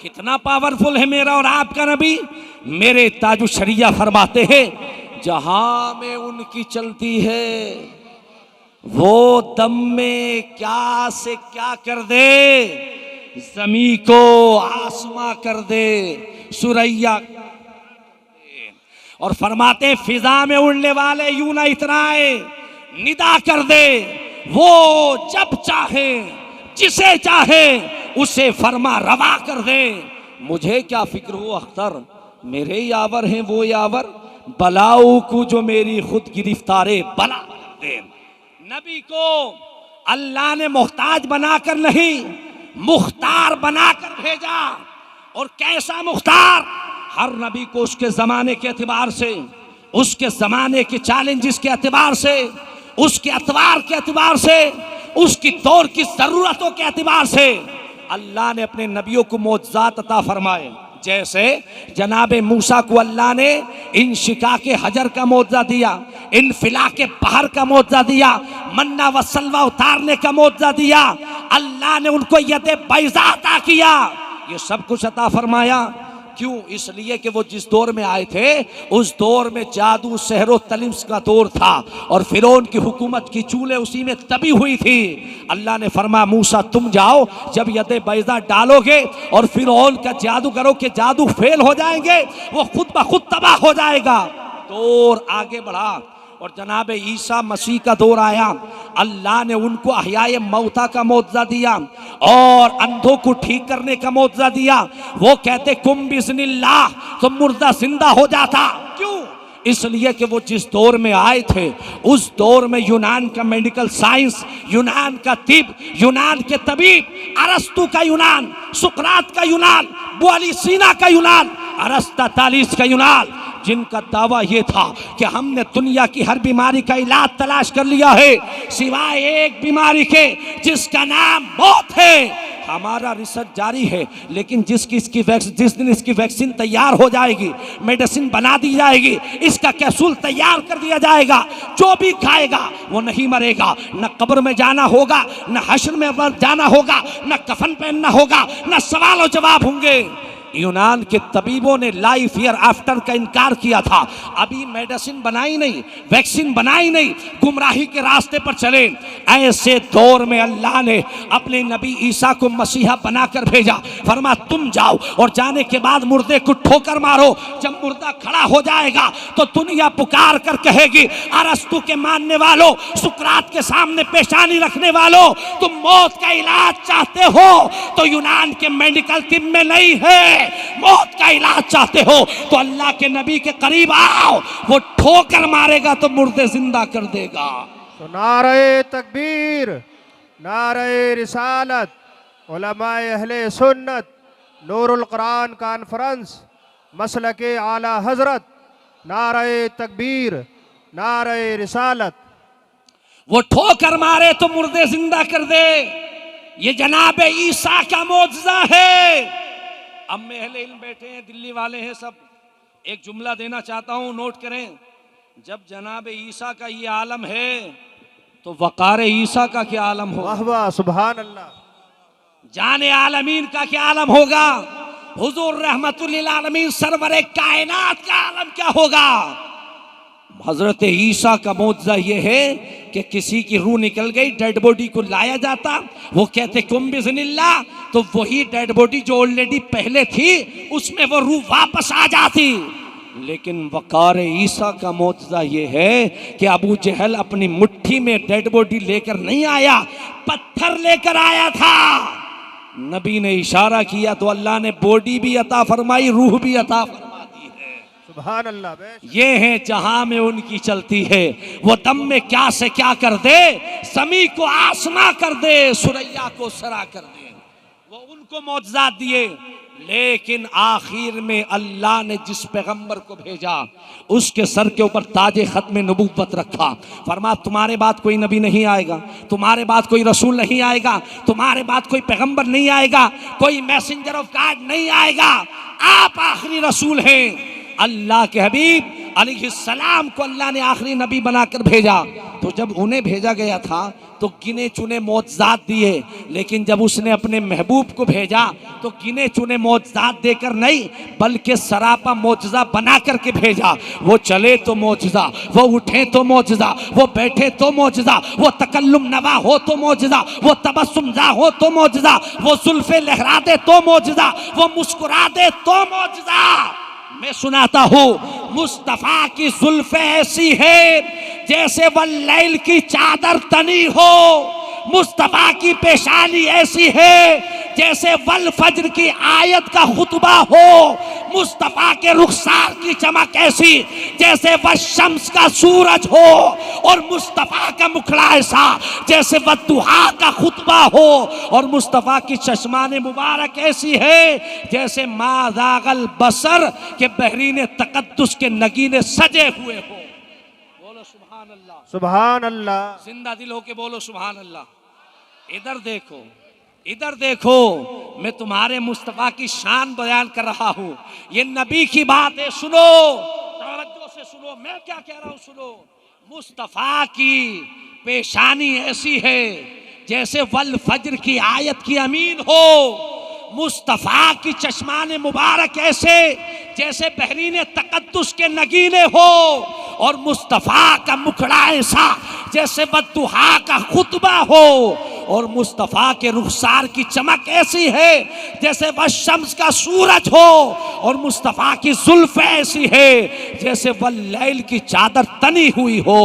कितना पावरफुल है मेरा और आपका नबी। मेरे ताजु शरिया फरमाते हैं, जहां में उनकी चलती है वो दम में क्या से क्या कर दे, जमी को आसमां कर दे, सुरैया। और फरमाते फिजा में उड़ने वाले यूं ना इतराए, निदा कर दे वो जब चाहे, जिसे चाहे उसे फरमा रवा कर दे। मुझे क्या फिक्र हो अख्तर, मेरे यावर हैं वो यावर, बलाऊ को जो मेरी खुद गिरफ्तारे बला कर दे। नबी को अल्लाह ने मोहताज बनाकर नहीं, मुख्तार बनाकर भेजा। और कैसा मुख्तार, हर नबी को उसके जमाने के एतबार से, उसके जमाने के चैलेंजेस के एतबार से, उसके अतवार के एतबार से, उसकी दौर की जरूरतों के एतबार से अल्लाह ने अपने नबियों को मोअज़्ज़ात अता फरमाए। जैसे जनाबे मूसा को अल्लाह ने इन शिका के हजर का मोअज़्ज़ा दिया, इन फिला के पहाड़ का मोअज़्ज़ा दिया, मन्ना व सलवा उतारने का मोअज़्ज़ा दिया। अल्लाह ने उनको यदे बैज़ा अता किया, ये सब कुछ अता फरमाया। क्यों? इसलिए कि वो जिस दौर में आए थे उस दौर में जादू सहरो तलिम्स का दौर था और फिरौन की हुकूमत की चूलें उसी में तबी हुई थी। अल्लाह ने फरमाया मूसा तुम जाओ, जब यदे बैज़ा डालोगे और फिरौन का जादूगरों के जादू फेल हो जाएंगे, वो खुद ब खुद तबाह हो जाएगा। दौर आगे बढ़ा और जनाब ईसा मसीह का दौर आया। अल्लाह ने उनको अहयाए मौता का मुआवजा दिया और अंधों को ठीक करने का मुआवजा दिया। वो कहते कुम बिस्मिल्लाह, तो मुर्दा जिंदा हो जाता। क्यों? इसलिए कि वो जिस दौर में आए थे उस दौर में यूनान का मेडिकल साइंस, यूनान का तिब, यूनान के तबीब, अरस्तु का यूनान, सुकरात का यूनान, बुआली सीना का यूनान, अरस्तातालिस का यूनान, जिनका दावा ये था कि हमने दुनिया की हर बीमारी का इलाज तलाश कर लिया है सिवाय एक बीमारी के जिसका नाम मौत है। हमारा रिसर्च जारी है, लेकिन जिस दिन इसकी वैक्सीन तैयार हो जाएगी, मेडिसिन बना दी जाएगी, इसका कैप्सूल तैयार कर दिया जाएगा, जो भी खाएगा वो नहीं मरेगा। न कब्र में जाना होगा, न हश्र में जाना होगा, न कफन पहनना होगा, न सवाल और जवाब होंगे। यूनान के तबीबों ने लाइफ ईयर आफ्टर का इनकार किया था। अभी मेडिसिन बनाई नहीं, वैक्सीन बनाई नहीं, गुमराही के रास्ते पर चले। ऐसे दौर में अल्लाह ने अपने नबी ईसा को मसीहा बनाकर भेजा। फरमा तुम जाओ और जाने के बाद मुर्दे को ठोकर मारो। जब मुर्दा खड़ा हो जाएगा तो दुनिया पुकार कर कहेगी अरस्तु के मानने वालों, सुकरात के सामने पेशानी रखने वालों, तुम मौत का इलाज चाहते हो तो यूनान के मेडिकल टीम में नहीं है। मौत का इलाज चाहते हो तो अल्लाह के नबी के करीब आओ, वो ठोकर मारेगा तो मुर्दे जिंदा कर देगा। तो नारे तकबीर, नारे रिसालत, उलमाए अहले सुन्नत, नूरुल कुरान कॉन्फ्रेंस, मसलके आला हजरत, नारे तकबीर, नारे रिसालत। वो ठोकर मारे तो मुर्दे जिंदा कर दे। ये जनाब ईसा का मौजज़ा है। अब में अहले इल्म बैठे हैं, दिल्ली वाले हैं सब, एक जुमला देना चाहता हूं, नोट करें। जब जनाब ईसा का ये आलम है तो वक़ार ईसा का क्या आलम होगा? वाह वाह, सुभान अल्लाह। जाने आलमीन का क्या आलम होगा? हुजूर रहमतुल लिल आलमीन सरवरे कायनात का आलम क्या होगा? हजरत ईसा का मौजज़ा ये है कि किसी की रूह निकल गई, डेड बॉडी को लाया जाता, वो कहते कुम बिस्मिल्लाह, तो वही डेड बॉडी जो ऑलरेडी पहले थी उसमें वो रूह वापस आ जाती। लेकिन वक़ार ईसा का मौजज़ा ये है कि अबू जहल अपनी मुट्ठी में डेड बॉडी लेकर नहीं आया, पत्थर लेकर आया था। नबी ने इशारा किया तो अल्लाह ने बॉडी भी अता फरमाई, रूह भी अता फरमाई। सुभान अल्लाह। ये है जहां में उनकी चलती है। वो दम में क्या से क्या कर दे, समी को आसमां कर दे, सुरैया को सरा कर दे। वो उनको मौजज़ात दिए। लेकिन आखिर में अल्लाह ने जिस पैगंबर को भेजा उसके सर के ऊपर ताजे खत्म नबूवत रखा। फरमा तुम्हारे बाद कोई नबी नहीं आएगा, तुम्हारे बाद कोई रसूल नहीं आएगा, तुम्हारे बाद कोई पैगंबर नहीं आएगा, कोई मैसेंजर ऑफ गॉड नहीं आएगा, आप आखिरी रसूल हैं। अल्लाह के हबीब अलैहिस्सलाम को अल्लाह ने आखिरी नबी बनाकर भेजा। तो जब उन्हें भेजा गया था तो गिने चुने मौजज़ात दिए, लेकिन जब उसने अपने महबूब को भेजा तो गिने चुने मौजज़ात देकर नहीं बल्कि सरापा मौजज़ा बना करके भेजा। वो चले तो मौजज़ा, वो उठे तो मौजज़ा, वो बैठे तो मौजज़ा, वो तकल्लुम नवा हो तो मौजज़ा, वो तबस्सुमज़ा हो तो मौजज़ा, वो जुल्फ़े लहरा दे तो मौजज़ा, वो मुस्कुरा दे तो मौजज़ा। मैं सुनाता हूँ मुस्तफ़ा की जुल्फ़े ऐसी है जैसे वल्लैल की चादर तनी हो, मुस्तफ़ा की पेशानी ऐसी है जैसे वल फज्र की आयत का खुतबा हो, मुस्तफ़ा के रुखसार की चमक ऐसी जैसे वह शम्स का सूरज हो, और मुस्तफ़ा का मुखड़ा ऐसा जैसे वह दुहा का खुतबा हो, और मुस्तफ़ा की चश्मान मुबारक ऐसी है जैसे माज़ागल बसर के बहरीन तक़द्दुस के नगीने सजे हुए हो। बोलो सुभान अल्लाह, सुभान अल्लाह। जिंदा दिल होके बोलो सुभान अल्लाह। इधर देखो, इधर देखो, मैं तुम्हारे मुस्तफ़ा की शान बयान कर रहा हूँ। ये नबी की बात है, सुनो तवज्जो से सुनो, मैं क्या कह रहा हूँ सुनो। मुस्तफ़ा की पेशानी ऐसी है जैसे वल फज्र की आयत की अमीन हो, मुस्तफ़ा की चश्मान मुबारक ऐसे जैसे बहरीन तक़द्दुस के नगीने हो, और मुस्तफ़ा का मुखड़ा ऐसा जैसे बद्दुहा का खुतबा हो, और मुस्तफ़ा के रुखसार की चमक ऐसी है जैसे वह शम्स का सूरज हो, और मुस्तफ़ा की जुल्फ़े ऐसी है जैसे वह लैल की चादर तनी हुई हो।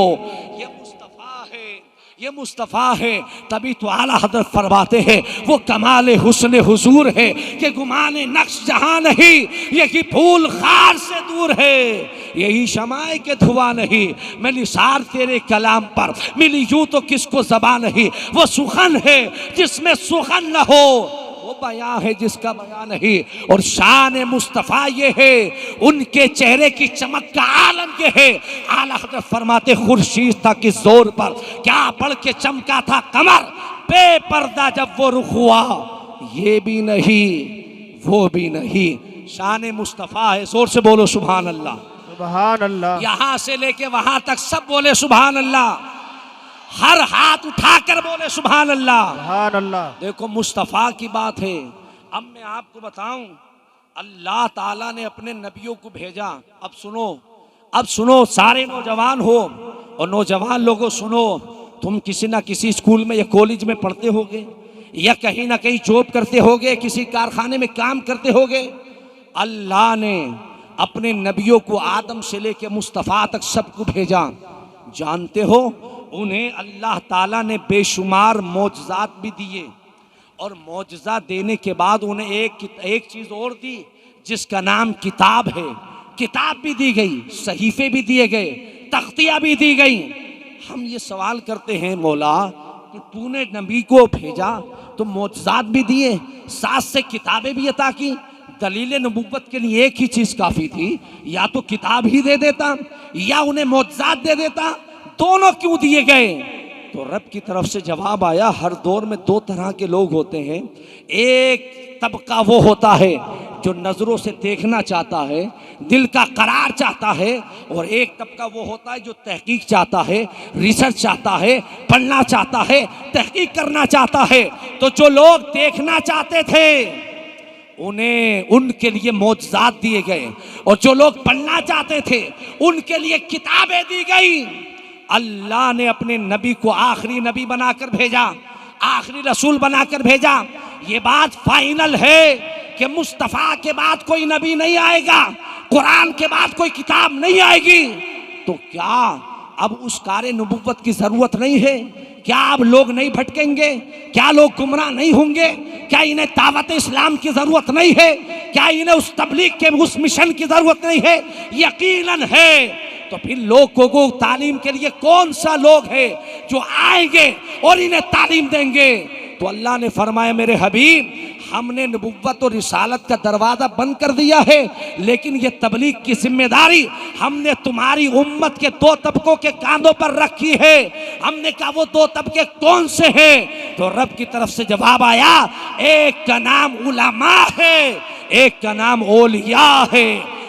ये मुस्तफ़ा है, ये मुस्तफ़ा है। तभी तो आला हज़रत फरमाते हैं वो कमाल हुस्न हुजूर है कि गुमाने नक्श जहां नहीं, यही फूल खार से दूर है, यही शमाए के धुआं नहीं, मैं निसार तेरे कलाम पर मिली यूं तो किसको ज़बान नहीं, वो सुखन है जिसमें सुखन न हो, वो बयां है जिसका बयां नहीं। और शान मुस्तफ़ा ये है, उनके चेहरे की चमक का आलम ये है। आला हज़रत फरमाते खुर्शीद था किस जोर पर क्या बढ़ के चमका था कमर, बेपर्दा जब वो रुख हुआ, ये भी नहीं वो भी नहीं। शान मुस्तफ़ा है, जोर से बोलो सुभान अल्लाह। सुभान अल्लाह। यहां से लेके वहां तक सब बोले सुभान अल्लाह, हर हाथ उठाकर बोले सुभान अल्लाह। सुभान अल्लाह। देखो मुस्तफ़ा की बात है। अब मैं आपको बताऊं, अल्लाह ताला ने अपने नबियों को भेजा। अब सुनो, अब सुनो, सारे नौजवान हो और नौजवान लोगों सुनो, तुम किसी ना किसी स्कूल में या कॉलेज में पढ़ते होगे, या कहीं ना कहीं जॉब करते होगे, किसी कारखाने में काम करते होगे। अल्लाह ने अपने नबियों को आदम से लेके मुस्तफ़ा तक सबको भेजा। जानते हो उन्हें अल्लाह ताला ने बेशुमार मौजज़ात भी दिए, और मौजज़ा देने के बाद उन्हें एक चीज़ और दी जिसका नाम किताब है। किताब भी दी गई, सहीफ़े भी दिए गए, तख्तियाँ भी दी गई। हम ये सवाल करते हैं मौला कि तूने नबी को भेजा तो मौजज़ात भी दिए, साथ से किताबें भी अता की। दलील नबूवत के लिए एक ही चीज़ काफ़ी थी, या तो किताब ही दे देता या उन्हें मौजज़ात दे देता, दोनों क्यों दिए गए? तो रब की तरफ से जवाब आया, हर दौर में दो तरह के लोग होते हैं। एक तबका वो होता है जो नज़रों से देखना चाहता है, दिल का करार चाहता है, और एक तबका वो होता है जो तहकीक चाहता है, रिसर्च चाहता है, पढ़ना चाहता है, तहकीक करना चाहता है। तो जो लोग देखना चाहते थे उन्हें उनके लिए मौजज़ात दिए गए, और जो लोग पढ़ना चाहते थे उनके लिए किताबें दी गई। अल्लाह ने अपने नबी को आखिरी नबी बनाकर भेजा, आखिरी रसूल बनाकर भेजा। ये बात फाइनल है कि मुस्तफ़ा के बाद कोई नबी नहीं आएगा, कुरान के बाद कोई किताब नहीं आएगी। तो क्या अब उस कार नबूवत की ज़रूरत नहीं है? क्या अब लोग नहीं भटकेंगे? क्या लोग गुमराह नहीं होंगे? क्या इन्हें दावत इस्लाम की ज़रूरत नहीं है? क्या इन्हें उस तबलीग के उस मिशन की ज़रूरत नहीं है? यकीनन है। तो फिर लोगों को तालीम के लिए कौन सा लोग है जो आएंगे और इन्हें तालीम देंगे? तो अल्लाह ने फरमाया मेरे हबीब हमने नबुव्वत और रिसालत का दरवाज़ा बंद कर दिया है, लेकिन ये तबलीग की जिम्मेदारी हमने तुम्हारी उम्मत के दो तबकों के कांधों पर रखी है। हमने कहा वो दो तबके कौन से हैं? तो रब की तरफ से जवाब आया, एक का नाम उलमा है, एक का नाम औलिया है।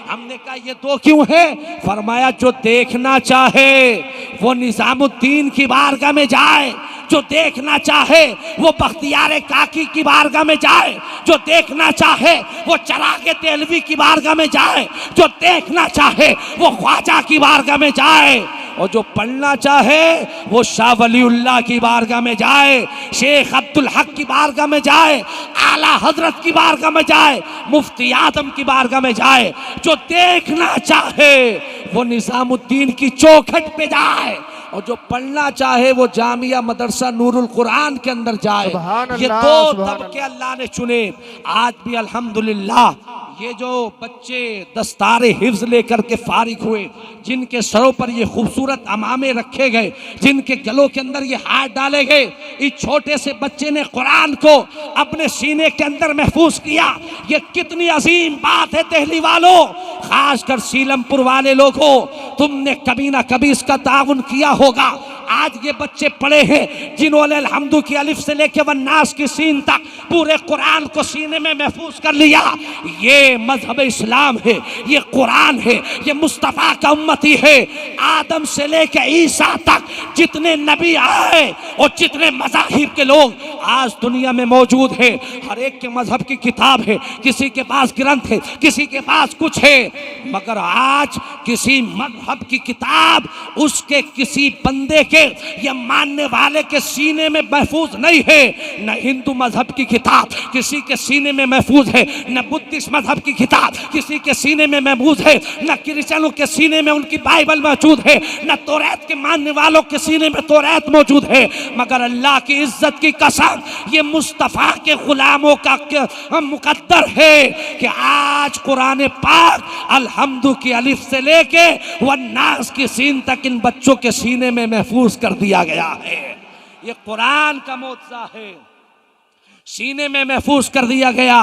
हमने कहा ये दो क्यों है? फरमाया जो देखना चाहे वो निजामुद्दीन की बारगाह में जाए, जो देखना चाहे वो बख्तियार काकी की बारगाह में जाए, जो देखना चाहे वो चिराग तेलवी की बारगाह में जाए, जो देखना चाहे वो ख्वाजा की बारगाह में जाए, और जो पढ़ना चाहे वो शाह वलीउल्लाह की बारगाह में जाए, शेख अब्दुल हक की बारगाह में जाए, आला हजरत की बारगाह में जाए, मुफ्ती आदम की बारगाह में जाए। जो देखना चाहे वो निजामुद्दीन की चौखट पे जाए, और जो पढ़ना चाहे वो जामिया मदरसा नूरुल कुरान के अंदर जाए। ये दो तबके अल्लाह ने चुने। आज भी अल्हम्दुलिल्लाह ये जो बच्चे दस्तारे हिफ्ज लेकर के फारिग हुए, जिनके सरों पर ये खूबसूरत अमामे रखे गए, जिनके गलों के अंदर ये हाथ डाले गए, इस छोटे से बच्चे ने कुरान को अपने सीने के अंदर महफूज किया। ये कितनी अजीम बात है दिल्ली वालों, खासकर सीलमपुर वाले लोगों, तुमने कभी ना कभी इसका ताउन किया होगा। आज ये बच्चे पढ़े हैं जिन्होंने अल्हम्दु की अलिफ से लेके वन्नास की सीन तक पूरे कुरान को सीने में महफूज कर लिया। ये मजहब इस्लाम है, ये कुरान है, ये मुस्तफ़ा का उम्मती है। आदम से लेके ईसा तक जितने नबी आए और जितने मज़ाहिब के लोग आज दुनिया में मौजूद हैं, हर एक के मजहब की किताब है, किसी के पास ग्रंथ है, किसी के पास कुछ है, मगर आज किसी मजहब की किताब उसके किसी बंदे के या मानने वाले के सीने में महफूज नहीं है। न हिंदू मजहब की किताब किसी के सीने में महफूज है, न बुद्धिस्ट मजहब की किताब किसी के सीने में महफूज है, न क्रिश्चियनों के सीने में उनकी बाइबल मौजूद है, न तौरात के मानने वालों के सीने में तौरात मौजूद है। मगर अल्लाह की इज्जत की कसम, ये मुस्तफ़ा के गुलामों का मुकद्दर है कि आज कुरान पाक अल्हम्दु की अलिफ से लेके वन्नास की सीन तक इन बच्चों के सीने में महफूज कर दिया गया है। ये कुरान का मौजज़ा है, सीने में महफूज कर दिया गया।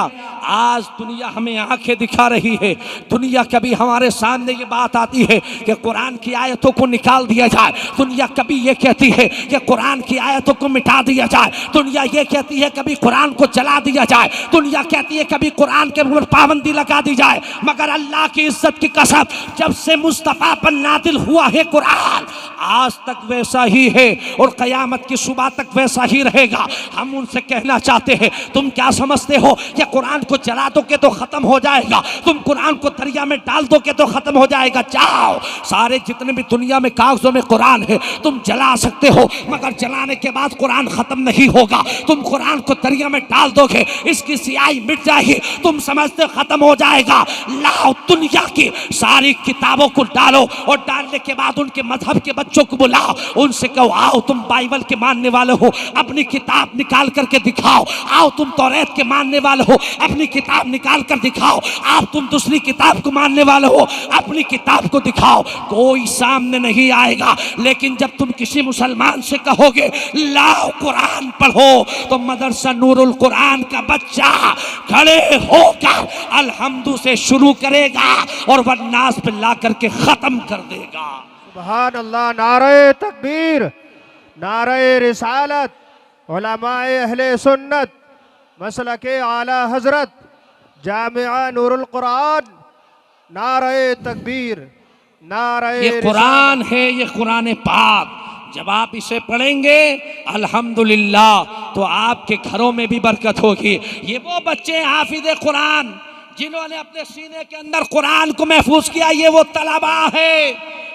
आज दुनिया हमें आंखें दिखा रही है, दुनिया कभी हमारे सामने ये बात आती है कि कुरान की आयतों को निकाल दिया जाए, दुनिया कभी ये कहती है कि कुरान की आयतों को मिटा दिया जाए, दुनिया ये कहती है कभी कुरान को जला दिया जाए, दुनिया कहती है कभी कुरान के ऊपर पाबंदी लगा दी जाए। मगर अल्लाह की इज्जत की कसम, जब से मुस्तफ़ा पर नादिल हुआ है कुरान, आज तक वैसा ही है और क़यामत की सुबह तक वैसा ही रहेगा। हम उनसे कहना चाहते हैं, तुम क्या समझते हो कि कुरान को जला दोगे तो खत्म हो जाएगा, तुम कुरान को दरिया में डाल दोगे तो खत्म हो जाएगा? जाओ, सारे जितने भी दुनिया में कागजों में कुरान है तुम जला सकते हो, मगर जलाने के बाद कुरान खत्म नहीं होगा। तुम कुरान को दरिया में डाल दोगे, इसकी सियाही मिट जाएगी, तुम समझते हो खत्म हो जाएगा। लाओ दुनिया की सारी किताबों को डालो और डालने के बाद उनके मजहब के बच्चों को बुलाओ, उनसे कहो आओ तुम बाइबल के मानने वाले हो, अपनी किताब निकाल करके दिखाओ। आओ तुम तौरात के मानने वाले हो, अपनी किताब निकाल कर दिखाओ। आप तुम दूसरी किताब को मानने वाले हो, अपनी किताब को दिखाओ। कोई सामने नहीं आएगा। लेकिन जब तुम किसी मुसलमान से कहोगे लाओ कुरान पढ़ो, तो मदरसा नूरुल कुरान का बच्चा खड़े होकर अल्हम्दु से शुरू करेगा और वन्नास पे ला करके खत्म कर देगा। सुभान अल्लाह, नारे तकबीर, नारे रिसालत, उलमाए अहले सुन्नत, मसलके आला हजरत, जामिया नूरुल कुरान, नारे तकबीर, नारे ये कुरान है, ये कुरान पाक। जब आप इसे पढ़ेंगे अल्हम्दुलिल्लाह तो आपके घरों में भी बरकत होगी। ये वो बच्चे हाफिज कुरान जिन्होंने अपने सीने के अंदर कुरान को महफूज किया, ये वो तलबा है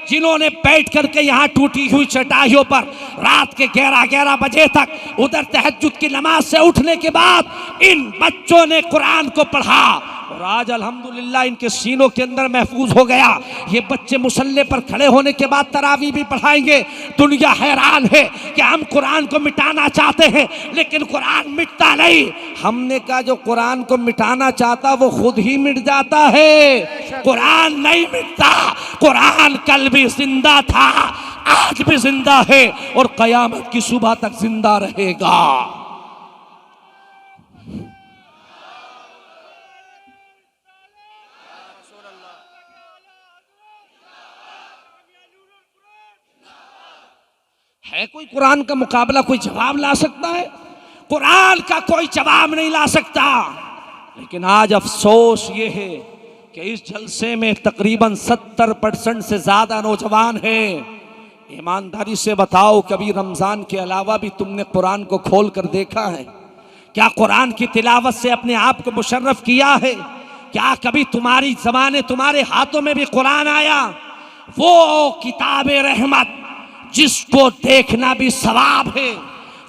जिन्होंने बैठ करके यहाँ टूटी हुई चटाइयों पर रात के 11-11 बजे तक उधर तहज्जुद की नमाज से उठने के बाद इन बच्चों ने कुरान को पढ़ा और आज अल्हम्दुलिल्लाह इनके सीनों के अंदर महफूज हो गया। ये बच्चे मुसल्ले पर खड़े होने के बाद तरावी भी पढ़ाएंगे। दुनिया हैरान है कि हम कुरान को मिटाना चाहते हैं लेकिन कुरान मिटता नहीं। हमने कहा जो कुरान को मिटाना चाहता वो खुद ही मिट जाता है, कुरान नहीं मिटता। कुरान कल भी जिंदा था, आज भी जिंदा है और क़यामत की सुबह तक जिंदा रहेगा। है कोई कुरान का मुकाबला, कोई जवाब ला सकता है? कुरान का कोई जवाब नहीं ला सकता। लेकिन आज अफसोस ये है कि इस जलसे में तकरीबन 70% से ज्यादा नौजवान हैं। ईमानदारी से बताओ, कभी रमजान के अलावा भी तुमने कुरान को खोल कर देखा है? क्या कुरान की तिलावत से अपने आप को मुशर्रफ किया है? क्या कभी तुम्हारी ज़बाने, तुम्हारे हाथों में भी कुरान आया? वो किताब रहमत जिसको देखना भी सवाब है,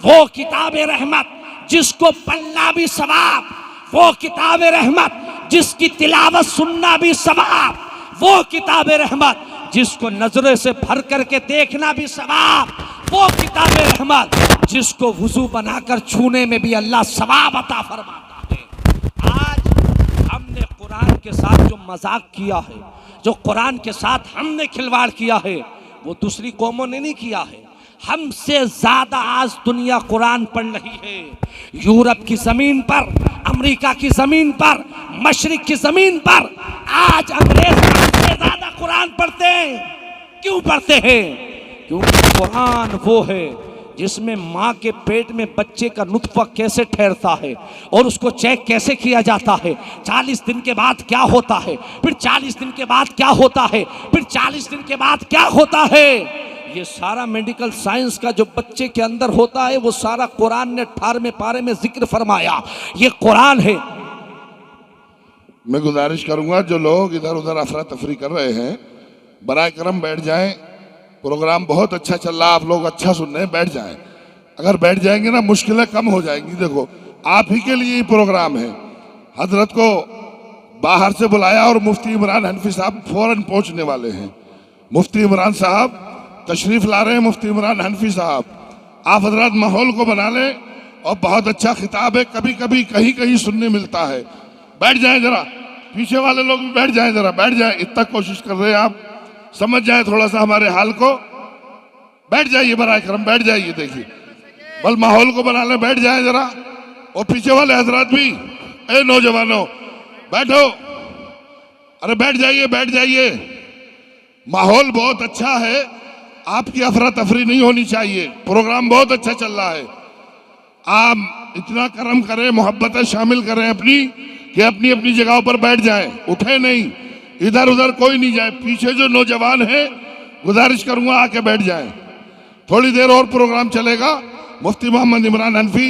वो किताब रहमत जिसको पढ़ना भी सवाब, वो किताब रहमत जिसकी तिलावत सुनना भी सवाब, वो किताब रहमत जिसको नजरे से भर करके देखना भी सवाब, वो किताब रहमत जिसको वुजू बनाकर छूने में भी अल्लाह सवाब अता फरमाता है। आज हमने कुरान के साथ जो मजाक किया है, जो कुरान के साथ हमने खिलवाड़ किया है, वो दूसरी कौमों ने नहीं किया है। हमसे ज्यादा आज दुनिया कुरान पढ़ रही है। यूरोप की जमीन पर, अमेरिका की जमीन पर, मशरिक की जमीन पर आज अंग्रेज हमसे ज्यादा कुरान पढ़ते हैं। क्यों पढ़ते हैं? क्योंकि कुरान वो है जिसमें माँ के पेट में बच्चे का नुत्फा कैसे ठहरता है और उसको चेक कैसे किया जाता है, 40 दिन के बाद क्या होता है, फिर 40 दिन के बाद क्या होता है, फिर 40 दिन के बाद क्या होता है। ये सारा मेडिकल साइंस का जो बच्चे के अंदर होता है, वो सारा कुरान ने 18वें पारे में जिक्र फरमाया। ये कुरान है। मैं गुजारिश करूंगा जो लोग इधर उधर अफरा तफरी कर रहे हैं, बराए करम बैठ जाएं। प्रोग्राम बहुत अच्छा चल रहा, आप लोग अच्छा सुन रहे हैं, बैठ जाएं। अगर बैठ जाएंगे ना मुश्किलें कम हो जाएंगी। देखो, आप ही के लिए ये प्रोग्राम है। हजरत को बाहर से बुलाया और मुफ्ती इमरान हनफी साहब फौरन पहुंचने वाले हैं। मुफ्ती इमरान साहब तशरीफ ला रहे हैं। मुफ्ती इमरान हनफी साहब, आप हजरत माहौल को बना लें। और बहुत अच्छा खिताब है, कभी कभी कहीं कहीं सुनने मिलता है। बैठ जाएं जरा, पीछे वाले लोग भी बैठ जाएं, जरा बैठ जाएं। इतना कोशिश कर रहे हैं आप, समझ जाए थोड़ा सा हमारे हाल को। बैठ जाइए बराए करम, बैठ जाइए। देखिए, बल माहौल को बना ले, बैठ जाए जरा। और पीछे वाले हजरात भी, ए नौजवानों बैठो, अरे बैठ जाइए, बैठ जाइए। माहौल बहुत अच्छा है, आपकी अफरा तफरी नहीं होनी चाहिए। प्रोग्राम बहुत अच्छा चल रहा है। आप इतना करम करें, मोहब्बतें शामिल करें अपनी, कि अपनी अपनी जगहों पर बैठ जाएं, उठे नहीं, इधर उधर कोई नहीं जाए। पीछे जो नौजवान है, गुजारिश करूंगा आके बैठ जाएं। थोड़ी देर और प्रोग्राम चलेगा। मुफ्ती मोहम्मद इमरान हनफी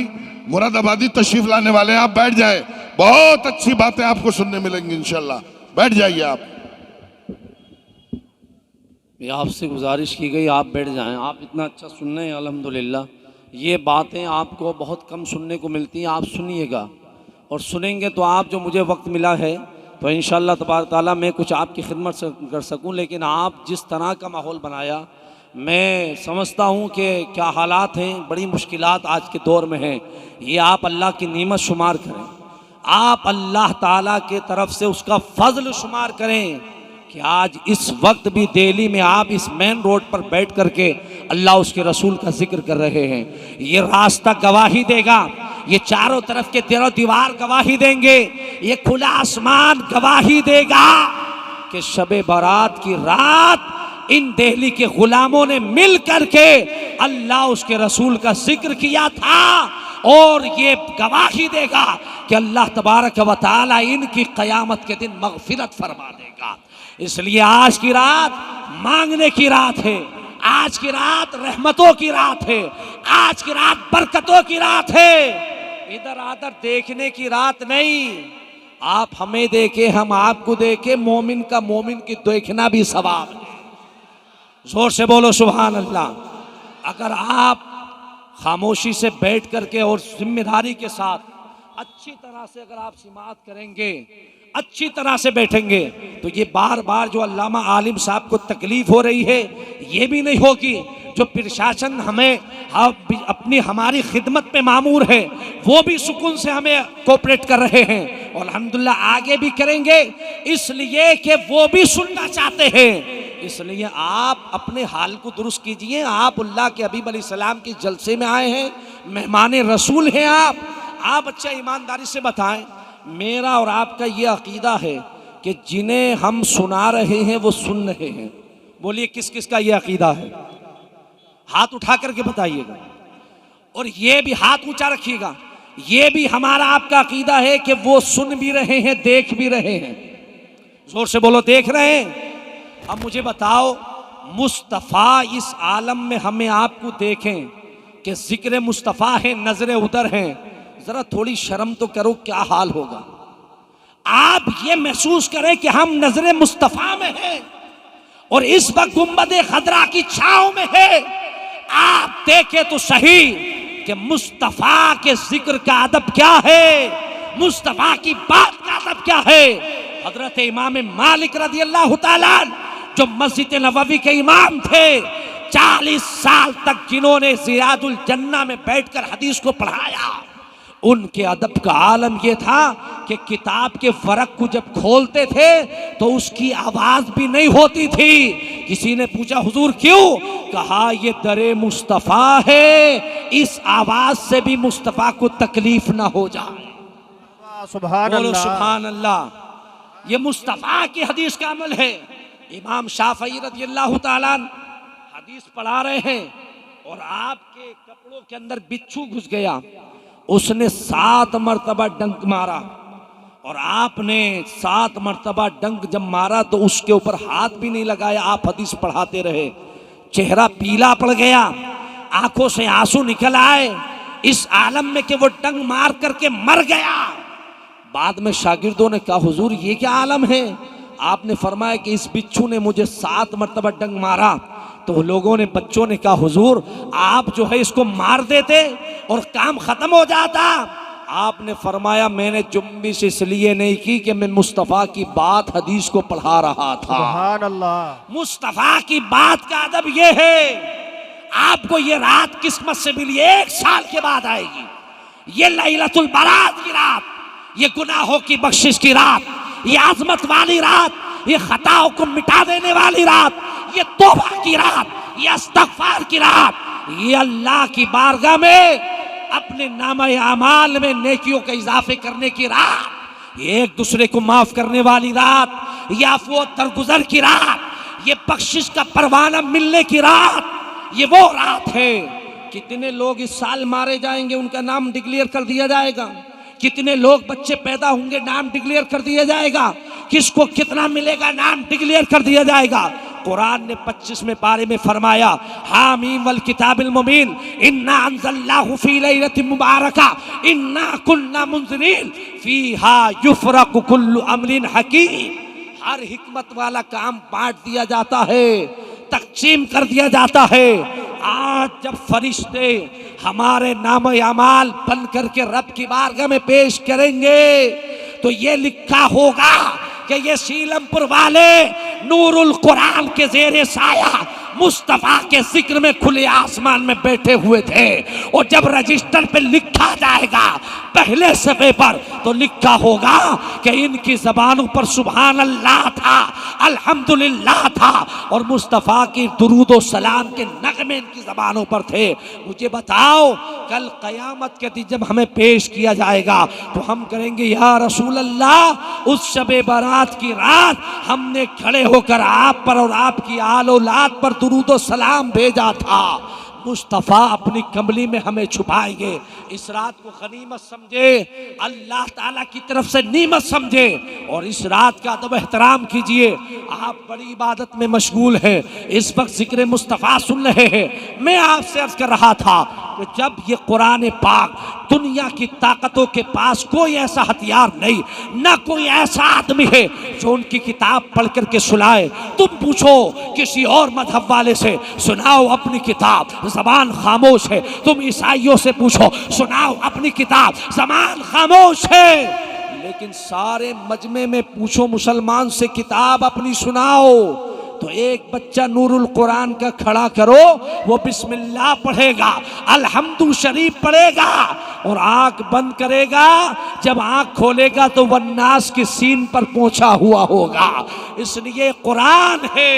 मुरादाबादी तशरीफ लाने वाले हैं, आप बैठ जाएं। बहुत अच्छी बातें आपको सुनने मिलेंगी इंशाल्लाह। बैठ जाइए आप। आपसे गुजारिश की गई आप बैठ जाएं। आप इतना अच्छा सुन रहे हैं अल्हम्दुलिल्लाह। ये बातें आपको बहुत कम सुनने को मिलती हैं। आप सुनिएगा और सुनेंगे तो आप, जो मुझे वक्त मिला है तो इंशाअल्लाह तबारक ताला मैं कुछ आपकी खिदमत कर सकूं। लेकिन आप जिस तरह का माहौल बनाया, मैं समझता हूं कि क्या हालात हैं, बड़ी मुश्किलात आज के दौर में हैं। ये आप अल्लाह की नेमत शुमार करें, आप अल्लाह ताला के तरफ से उसका फजल शुमार करें कि आज इस वक्त भी दिल्ली में आप इस मेन रोड पर बैठ करके अल्लाह उसके रसूल का जिक्र कर रहे हैं। ये रास्ता गवाही देगा, ये चारों तरफ के तेरह दीवार गवाही देंगे, ये खुला आसमान गवाही देगा कि शबे बारात की रात इन दिल्ली के गुलामों ने मिल करके अल्लाह उसके रसूल का जिक्र किया था। और ये गवाही देगा कि अल्लाह तबारक व तआला इनकी क़यामत के दिन मग़फ़िरत फरमा देगा। इसलिए आज की रात मांगने की रात है, आज की रात रहमतों की रात है, आज की रात बरकतों की रात है। इधर आधर देखने की रात नहीं। आप हमें देखे, हम आपको देखे, मोमिन का मोमिन की देखना भी सवाब है। जोर से बोलो सुभान अल्लाह। अगर आप खामोशी से बैठ करके और जिम्मेदारी के साथ अच्छी तरह से अगर आप सिमात करेंगे, अच्छी तरह से बैठेंगे, तो ये बार बार जो अल्लामा आलिम साहब को तकलीफ हो रही है, ये भी नहीं होगी। जो प्रशासन हमें अपनी हमारी खिदमत पे मामूर है, वो भी सुकून से हमें कोऑपरेट कर रहे हैं और अल्हम्दुलिल्लाह आगे भी करेंगे, इसलिए कि वो भी सुनना चाहते हैं। इसलिए आप अपने हाल को दुरुस्त कीजिए। आप अल्लाह के हबीब अलैहिस्सलाम के जलसे में आए हैं, मेहमान रसूल हैं आप अच्छा ईमानदारी से बताएं। मेरा और आपका ये अकीदा है कि जिन्हें हम सुना रहे हैं वो सुन रहे हैं। बोलिए किस किस का ये अकीदा है? हाथ उठा करके बताइएगा। और ये भी हाथ ऊंचा रखिएगा, ये भी हमारा आपका अकीदा है कि वो सुन भी रहे हैं, देख भी रहे हैं। जोर से बोलो, देख रहे हैं। अब मुझे बताओ, मुस्तफ़ा इस आलम में हमें आपको देखें कि जिक्र मुस्तफ़ा है, नजरें उधर हैं, जरा थोड़ी शर्म तो करो, क्या हाल होगा। आप ये महसूस करें कि हम नजरे मुस्तफ़ा में हैं और इस वक्त गुंबद खदरा की छांव में है। आप देखें तो सही कि मुस्तफ़ा के जिक्र का अदब क्या है, मुस्तफ़ा की बात का अदब क्या है। हजरत इमाम मालिक रज़ी अल्लाह तआला जो मस्जिद नबवी के इमाम थे, 40 साल तक जिन्होंने ज़ियादुल जन्ना में बैठकर हदीस को पढ़ाया, उनके अदब का आलम यह था कि किताब के फरक को जब खोलते थे तो उसकी आवाज भी नहीं होती थी। किसी ने पूछा हुजूर क्यों? कहा ये दरे मुस्तफ़ा है, इस आवाज से भी मुस्तफ़ा को तकलीफ ना हो जाए। सुभान अल्लाह, सुभान अल्लाह। ये मुस्तफ़ा की हदीस का अमल है। इमाम शाफई रज़ी अल्लाह तआला हदीस पढ़ा रहे हैं और आपके कपड़ों के अंदर बिच्छू घुस गया। उसने 7 मरतबा डंक मारा और आपने 7 मरतबा डंक जब मारा तो उसके ऊपर हाथ भी नहीं लगाया। आप हदीस पढ़ाते रहे। चेहरा पीला पड़ गया, आंखों से आंसू निकल आए इस आलम में कि वो डंक मार करके मर गया। बाद में शागिर्दों ने कहा हुजूर ये क्या आलम है? आपने फरमाया कि इस बिच्छू ने मुझे 7 मरतबा डंक मारा। तो लोगों ने, बच्चों ने कहा हुजूर आप जो है इसको मार देते और काम खत्म हो जाता। आपने फरमाया मैंने जुम्बिश इसलिए नहीं की कि मैं मुस्तफ़ा की बात हदीस को पढ़ा रहा था। सुभान अल्लाह। मुस्तफ़ा की बात का अदब ये है। आपको ये रात किस्मत से मिली, 1 साल के बाद आएगी। ये लैलतुल बारात की रात, ये गुनाहों की बख्शिश की रात, ये आजमत वाली रात, ये खताओं को मिटा देने वाली रात, ये तौबा की रात, ये इस्तग़फ़ार की रात, ये अल्लाह की बारगाह में अपने नामे आमाल में नेकियों के इजाफे करने की रात, ये एक दूसरे को माफ करने वाली रात, ये अफ़्व दरगुजर की रात, ये बख्शिश का परवाना मिलने की रात, ये वो रात है। कितने लोग इस साल मारे जाएंगे, उनका नाम डिक्लेयर कर दिया जाएगा। कितने लोग बच्चे पैदा होंगे, नाम डिक्लेयर कर दिया जाएगा। किसको कितना मिलेगा, नाम डिक्लेयर कर दिया जाएगा। कुरान ने 25वें पारे में फरमाया हामीम वल किताबिल मुबीन इन्ना अंज़लनाहु फी लैलतिन मुबारका इन्ना कुन्ना मुंज़िरीन फीहा युफ़रक़ु कुल्लु अम्रिन हकीम। हर हिकमत वाला काम बांट दिया जाता है, तक़सीम कर दिया जाता है। आज जब फरिश्ते हमारे नाम अमाल बन करके रब की बारगाह में पेश करेंगे तो ये लिखा होगा कि ये सीलमपुर वाले नूरुल कुरान के ज़ेरे साया मुस्तफ़ा के जिक्र में खुले आसमान में बैठे हुए थे। और जब रजिस्टर पे लिखा जाएगा पहले सफ़े पर तो लिखा होगा कि इनकी ज़बानों पर सुभान अल्लाह था, अल्हम्दुलिल्लाह था और मुस्तफ़ा की दुरूद और सलाम के नगमे इनकी ज़बानों पर थे। मुझे बताओ कल क़यामत के दिन जब हमें पेश किया जाएगा तो हम करेंगे या रसूल अल्लाह उस शबे बारात की रात हमने खड़े होकर आप पर और आपकी आल औलाद पर दुरूद और सलाम भेजा था। मुस्तफ़ा अपनी कमली में हमें छुपाएंगे। इस रात को गनीमत समझे, अल्लाह ताला की तरफ से नीमत समझे और इस रात का अदब एहतराम कीजिए। आप बड़ी इबादत में मशगूल हैं, इस वक्त जिक्र मुस्तफ़ा सुन रहे हैं। मैं आपसे अर्ज कर रहा था कि जब ये कुरान पाक, दुनिया की ताकतों के पास कोई ऐसा हथियार नहीं, ना कोई ऐसा आदमी है जो उनकी किताब पढ़ करके सुनाए। तुम पूछो किसी और मजहब वाले से, सुनाओ अपनी किताब, ज़बान खामोश है। तुम ईसाइयों से पूछो, सुनाओ अपनी किताब, ज़बान खामोश है। लेकिन सारे मजमे में पूछो मुसलमान से, किताब अपनी सुनाओ, तो एक बच्चा नूरुल कुरान का खड़ा करो, वो बिस्मिल्लाह पढ़ेगा, अल्हम्दु शरीफ पढ़ेगा और आंख बंद करेगा। जब आंख खोलेगा तो वन्नास की सीन पर पहुंचा हुआ होगा। इसलिए कुरान है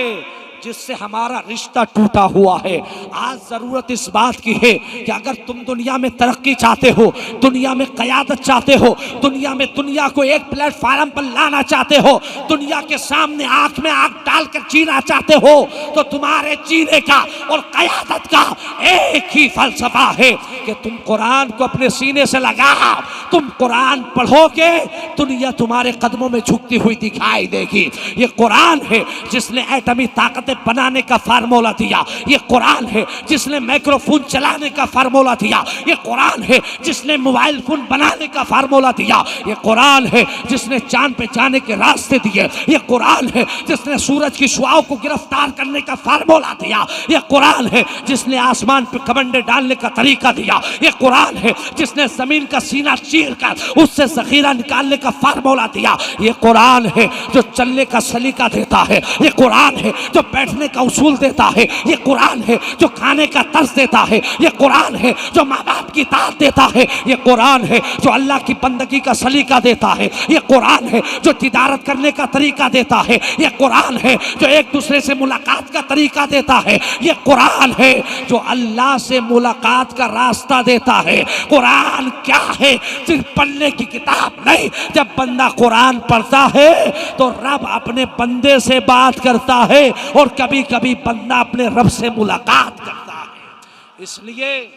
जिससे हमारा रिश्ता टूटा हुआ है। आज जरूरत इस बात की है कि अगर तुम दुनिया में तरक्की चाहते हो, दुनिया में क़यादत चाहते हो, दुनिया को एक प्लेटफार्म पर लाना चाहते हो, दुनिया के सामने आंख में आंख डालकर जीना चाहते हो, तो तुम्हारे जीने का और क़यादत का एक ही फलसफा है कि तुम कुरान को अपने सीने से लगाओ। तुम कुरान पढ़ोगे, दुनिया तुम्हारे कदमों में झुकती हुई दिखाई देगी। ये कुरान है जिसने एटमी ताकतें बनाने का फार्मूला दिया। ये कुरान है जिसने माइक्रोफोन चलाने का फार्मूला दिया। ये कुरान है जिसने मोबाइल फोन बनाने का फार्मूला दिया। ये कुरान है जिसने चांद पे जाने के रास्ते दिए। ये कुरान है जिसने सूरज की शुआओं को गिरफ्तार करने का फार्मूला दिया। ये कुरान है जिसने आसमान पे कमंडे डालने का तरीका दिया। ये कुरान है जिसने जमीन का सीना चीर कर उससे जखीरा निकालने का फार्मूला दिया। ये कुरान है जो चलने का सलीका देता है। ये कुरान है जो बैठने का उसूल देता है। ये कुरान है जो खाने का तर्ज देता है। ये कुरान है जो माँ बाप की इताअत देता है। ये कुरान है जो अल्लाह की बंदगी का सलीका देता है। ये कुरान है जो तिजारत करने का तरीका देता है। ये कुरान है जो एक दूसरे से मुलाकात का तरीका देता है। ये कुरान है जो अल्लाह से मुलाकात का रास्ता देता है। कुरान क्या है? सिर्फ पढ़ने की किताब नहीं। जब बंदा कुरान पढ़ता है तो रब अपने बंदे से बात करता है और कभी कभी बंदा अपने रब से मुलाकात करता है। इसलिए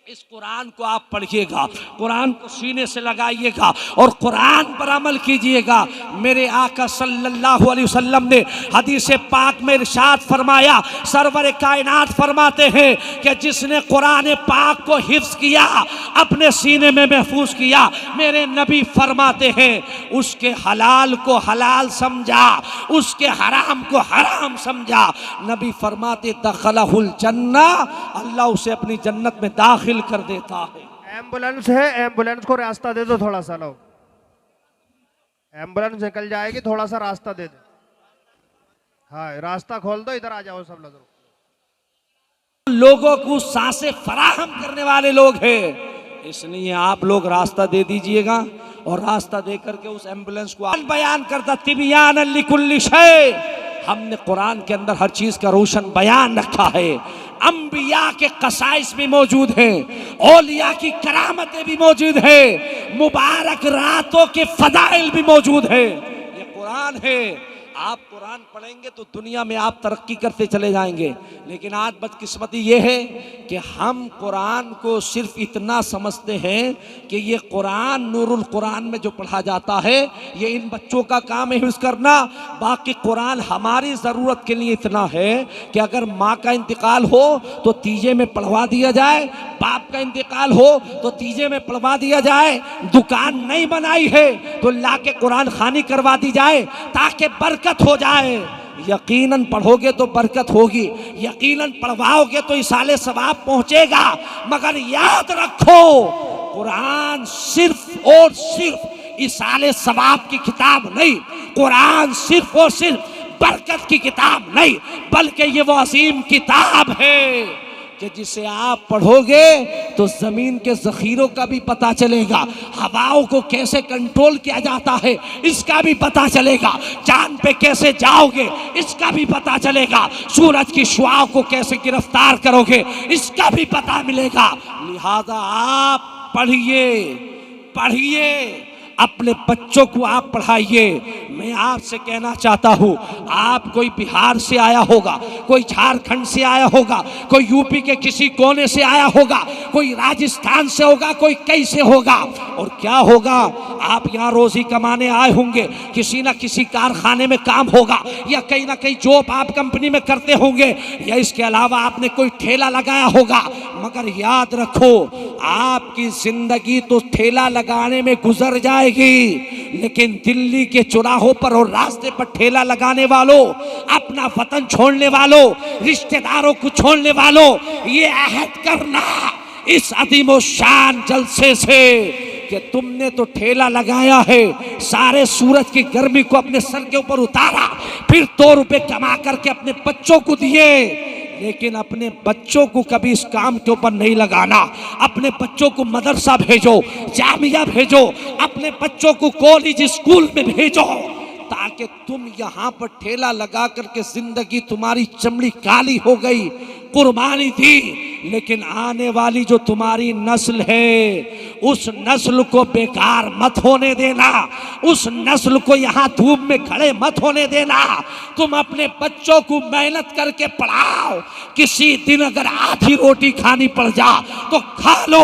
इस कुरान को आप पढ़िएगा, कुरान को सीने से लगाइएगा और कुरान पर अमल कीजिएगा। मेरे आका सल्लल्लाहु अलैहि वसल्लम ने हदीस पाक में इरशाद फरमाया, सरवर कायनात फरमाते हैं कि जिसने कुरान पाक को हिफ्ज किया, अपने सीने में महफूज किया, मेरे नबी फरमाते हैं उसके हलाल को हलाल समझा, उसके हराम को हराम समझा। नबी फरमाते दखलहुल जन्ना, अल्लाह उसे अपनी जन्नत में दाखिल कर देता है। एम्बुलेंस है, एम्बुलेंस को रास्ता दे दो थोड़ा सा। लोग एम्बुलेंस निकल जाएगी, थोड़ा सा रास्ता दे दो। हाँ, रास्ता खोल दो, इधर आ जाओ सब लोग। लोगों को सांसें फराहम करने वाले लोग हैं, इसलिए आप लोग रास्ता दे दीजिएगा और रास्ता दे करके उस एम्बुलेंस को बयान करता तिबियान लिकुल्ली शै। हमने कुरान के अंदर हर चीज का रोशन बयान रखा है। अंबिया के कसाइस भी मौजूद हैं, औलिया की करामतें भी मौजूद हैं, मुबारक रातों के फदाइल भी मौजूद हैं। ये कुरान है। आप कुरान पढ़ेंगे तो दुनिया में आप तरक्की करते चले जाएंगे। लेकिन आज बदकिस्मती ये है कि हम कुरान को सिर्फ इतना समझते हैं कि ये कुरान नूरुल कुरान में जो पढ़ा जाता है ये इन बच्चों का काम है हिफ्ज़ करना। बाकी कुरान हमारी ज़रूरत के लिए इतना है कि अगर माँ का इंतकाल हो तो तीजे में पढ़वा दिया जाए, बाप का इंतकाल हो तो तीजे में पढ़वा दिया जाए, दुकान नहीं बनाई है तो ला के कुरान खानी करवा दी जाए ताकि बरकत हो जाए। यकीनन पढ़ोगे तो बरकत होगी, यकीनन पढ़वाओगे तो इसाले सवाब पहुंचेगा। मगर याद रखो, कुरान सिर्फ और सिर्फ इसाले सवाब की किताब नहीं, कुरान सिर्फ और सिर्फ बरकत की किताब नहीं, बल्कि ये वो अजीम किताब है कि जिसे आप पढ़ोगे तो जमीन के जखीरों का भी पता चलेगा, हवाओं को कैसे कंट्रोल किया जाता है इसका भी पता चलेगा, चांद पे कैसे जाओगे इसका भी पता चलेगा, सूरज की शुआओं को कैसे गिरफ्तार करोगे इसका भी पता मिलेगा। लिहाजा आप पढ़िए, अपने बच्चों को आप पढ़ाइए। मैं आपसे कहना चाहता हूँ, आप कोई बिहार से आया होगा, कोई झारखंड से आया होगा, कोई यूपी के किसी कोने से आया होगा, कोई राजस्थान से होगा, कोई कहीं से होगा, और क्या होगा, आप यहाँ रोजी कमाने आए होंगे, किसी ना किसी कारखाने में काम होगा या कहीं ना कहीं जॉब आप कंपनी में करते होंगे या इसके अलावा आपने कोई ठेला लगाया होगा। मगर याद रखो, आपकी जिंदगी तो ठेला लगाने में गुजर जाएगी, लेकिन दिल्ली के चौराहों पर और रास्ते पर ठेला लगाने वालों, अपना वतन छोड़ने वालों, रिश्तेदारों को छोड़ने वालों, ये अहद करना इस अदीमो शान जलसे से कि तुमने तो ठेला लगाया है, सारे सूरज की गर्मी को अपने सर के ऊपर उतारा, फिर 2 रुपए कमा करके अपने बच्चों को दिए, लेकिन अपने बच्चों को कभी इस काम के ऊपर नहीं लगाना। अपने बच्चों को मदरसा भेजो, जामिया भेजो, अपने बच्चों को कॉलेज स्कूल में भेजो, ताकि तुम यहाँ पर ठेला लगा करके जिंदगी तुम्हारी चमड़ी काली हो गई, कुर्बानी थी, लेकिन आने वाली जो तुम्हारी नस्ल है उस नस्ल को बेकार मत होने देना, उस नस्ल को यहाँ धूप में खड़े मत होने देना। तुम अपने बच्चों को मेहनत करके पढ़ाओ, किसी दिन अगर आधी रोटी खानी पड़ जा तो खा लो,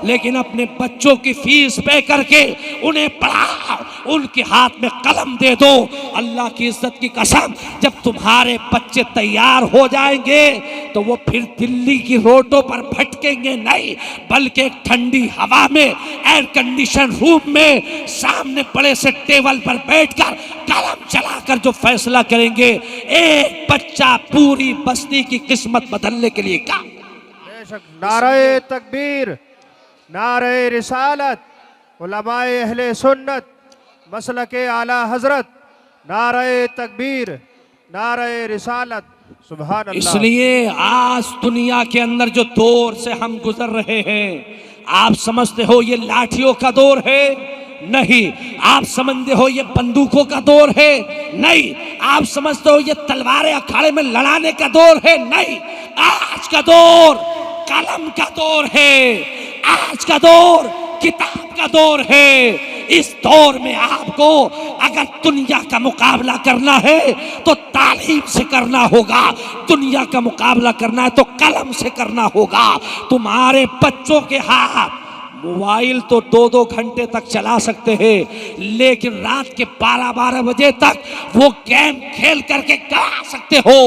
लेकिन अपने बच्चों की फीस पे करके उन्हें पढ़ाओ, उनके हाथ में कलम दे दो। अल्लाह की इज्जत की कसम, जब तुम्हारे बच्चे तैयार हो जाएंगे तो वो फिर दिल्ली की रोडों पर भटकेंगे नहीं, बल्कि एक ठंडी हवा में एयर कंडीशन रूम में सामने बड़े से टेबल पर बैठकर कलम चलाकर जो फैसला करेंगे, एक बच्चा पूरी बस्ती की किस्मत बदलने के लिए काम। बेशक। नारे तकबीर, नारे रिसालत, उलमाए अहले सुन्नत, मसलके आला हजरत, नारे तकबीर, नारे रिसालत, सुभान अल्लाह। इसलिए आज दुनिया के अंदर जो दौर से हम गुजर रहे हैं, आप समझते हो ये लाठियों का दौर है? नहीं। आप समझते हो ये बंदूकों का दौर है? नहीं। आप समझते हो ये तलवारें अखाड़े में लड़ाने का दौर है? नहीं। आज का दौर कलम का दौर है, आज का दौर किताब का दौर है। इस दौर में आपको अगर दुनिया का मुकाबला करना है तो तालीम से करना होगा, दुनिया का मुकाबला करना है तो कलम से करना होगा। तुम्हारे बच्चों के हाथ मोबाइल तो 2-2 घंटे तक चला सकते हैं, लेकिन रात के 12-12 बजे तक वो गेम खेल करके गवा सकते हो,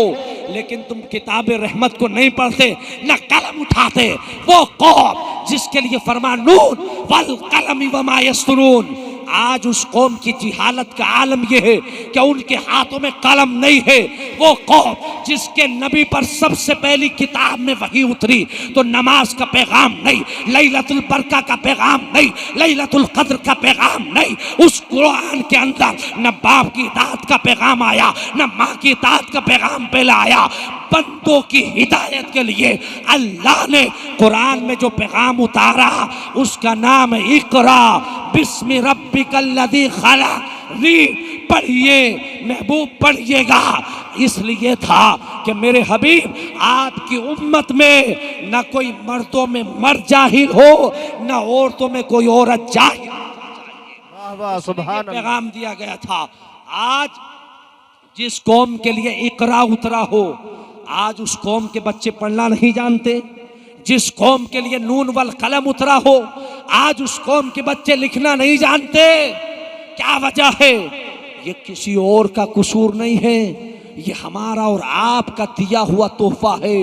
लेकिन तुम किताब रहमत को नहीं पढ़ते, न कलम उठाते। वो कौम जिसके लिए फरमान नून वल कलम वमा यस्तरून, आज उस कौम की जिहालत का आलम यह है कि उनके हाथों में कलम नहीं है। वो कौम जिसके नबी पर सबसे पहली किताब में वही उतरी तो नमाज का पैगाम नहीं, लैलतुल बरका का पैगाम नहीं, लैलतुल कद्र का पैगाम नहीं, उस कुरान के अंदर न बाप की इताअत का पैगाम आया, न माँ की इताअत का पैगाम पहले आया। बंदों की हिदायत के लिए अल्लाह ने कुरान में जो पैगाम उतारा उसका नाम है इकरा बिस्मि रब्बिकल्लज़ी खलक़। पढ़िए महबूब, पढ़िएगा। इसलिए था कि मेरे हबीब आपकी उम्मत में न कोई मर्दों में मर्द जाहिल हो, न औरतों में कोई औरत जाहिल। वाह वाह, सुभान अल्लाह। पैगाम दिया गया था। आज जिस कौम के लिए इकरा उतरा हो, आज उस कौम के बच्चे पढ़ना नहीं जानते। जिस कौम के लिए नून वल कलम उतरा हो, आज उस कौम के बच्चे लिखना नहीं जानते। क्या वजह है? ये किसी और का कसूर नहीं है, ये हमारा और आपका दिया हुआ तोहफा है।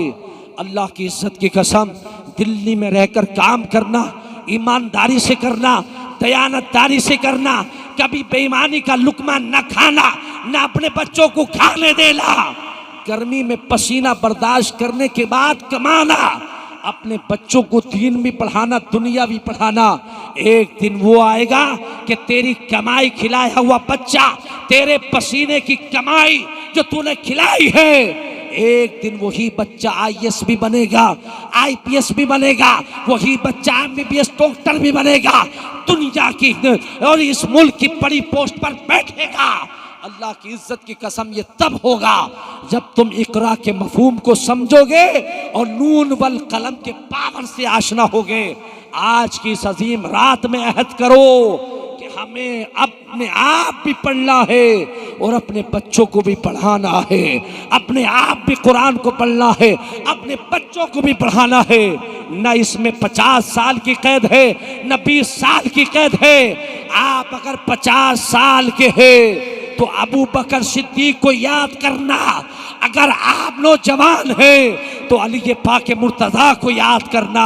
अल्लाह की इज्जत की कसम, दिल्ली में रहकर काम करना, ईमानदारी से करना, दयानतदारी से करना, कभी बेईमानी का लुकमा न खाना, न अपने बच्चों को खाने देना, गर्मी में पसीना बर्दाश्त करने के बाद कमाना, अपने बच्चों को दीन भी पढ़ाना, दुनिया भी पढ़ाना। एक दिन वो आएगा कि तेरी कमाई खिलाया हुआ बच्चा, तेरे पसीने की कमाई जो तूने खिलाई है, एक दिन वही बच्चा IAS भी बनेगा, IPS भी बनेगा, वही बच्चा MBBS डॉक्टर भी बनेगा, दुनिया की और इस मुल्क की बड़ी पोस्ट पर बैठेगा। अल्लाह की इज्जत की कसम, ये तब होगा जब तुम इकरा के मफहूम को समझोगे और नून वल कलम के पावर से आशना होगे। आज की इस अजीम रात में अहद करो कि हमें अपने आप भी पढ़ना है और अपने बच्चों को भी पढ़ाना है, अपने आप भी कुरान को पढ़ना है, अपने बच्चों को भी पढ़ाना है। न इसमें 50 साल की कैद है, न 20 साल की कैद है। आप अगर 50 साल के हैं तो अबू बकर सिद्दीक को याद करना, अगर आप नौजवान हैं तो अली पाक मुर्तज़ा को याद करना।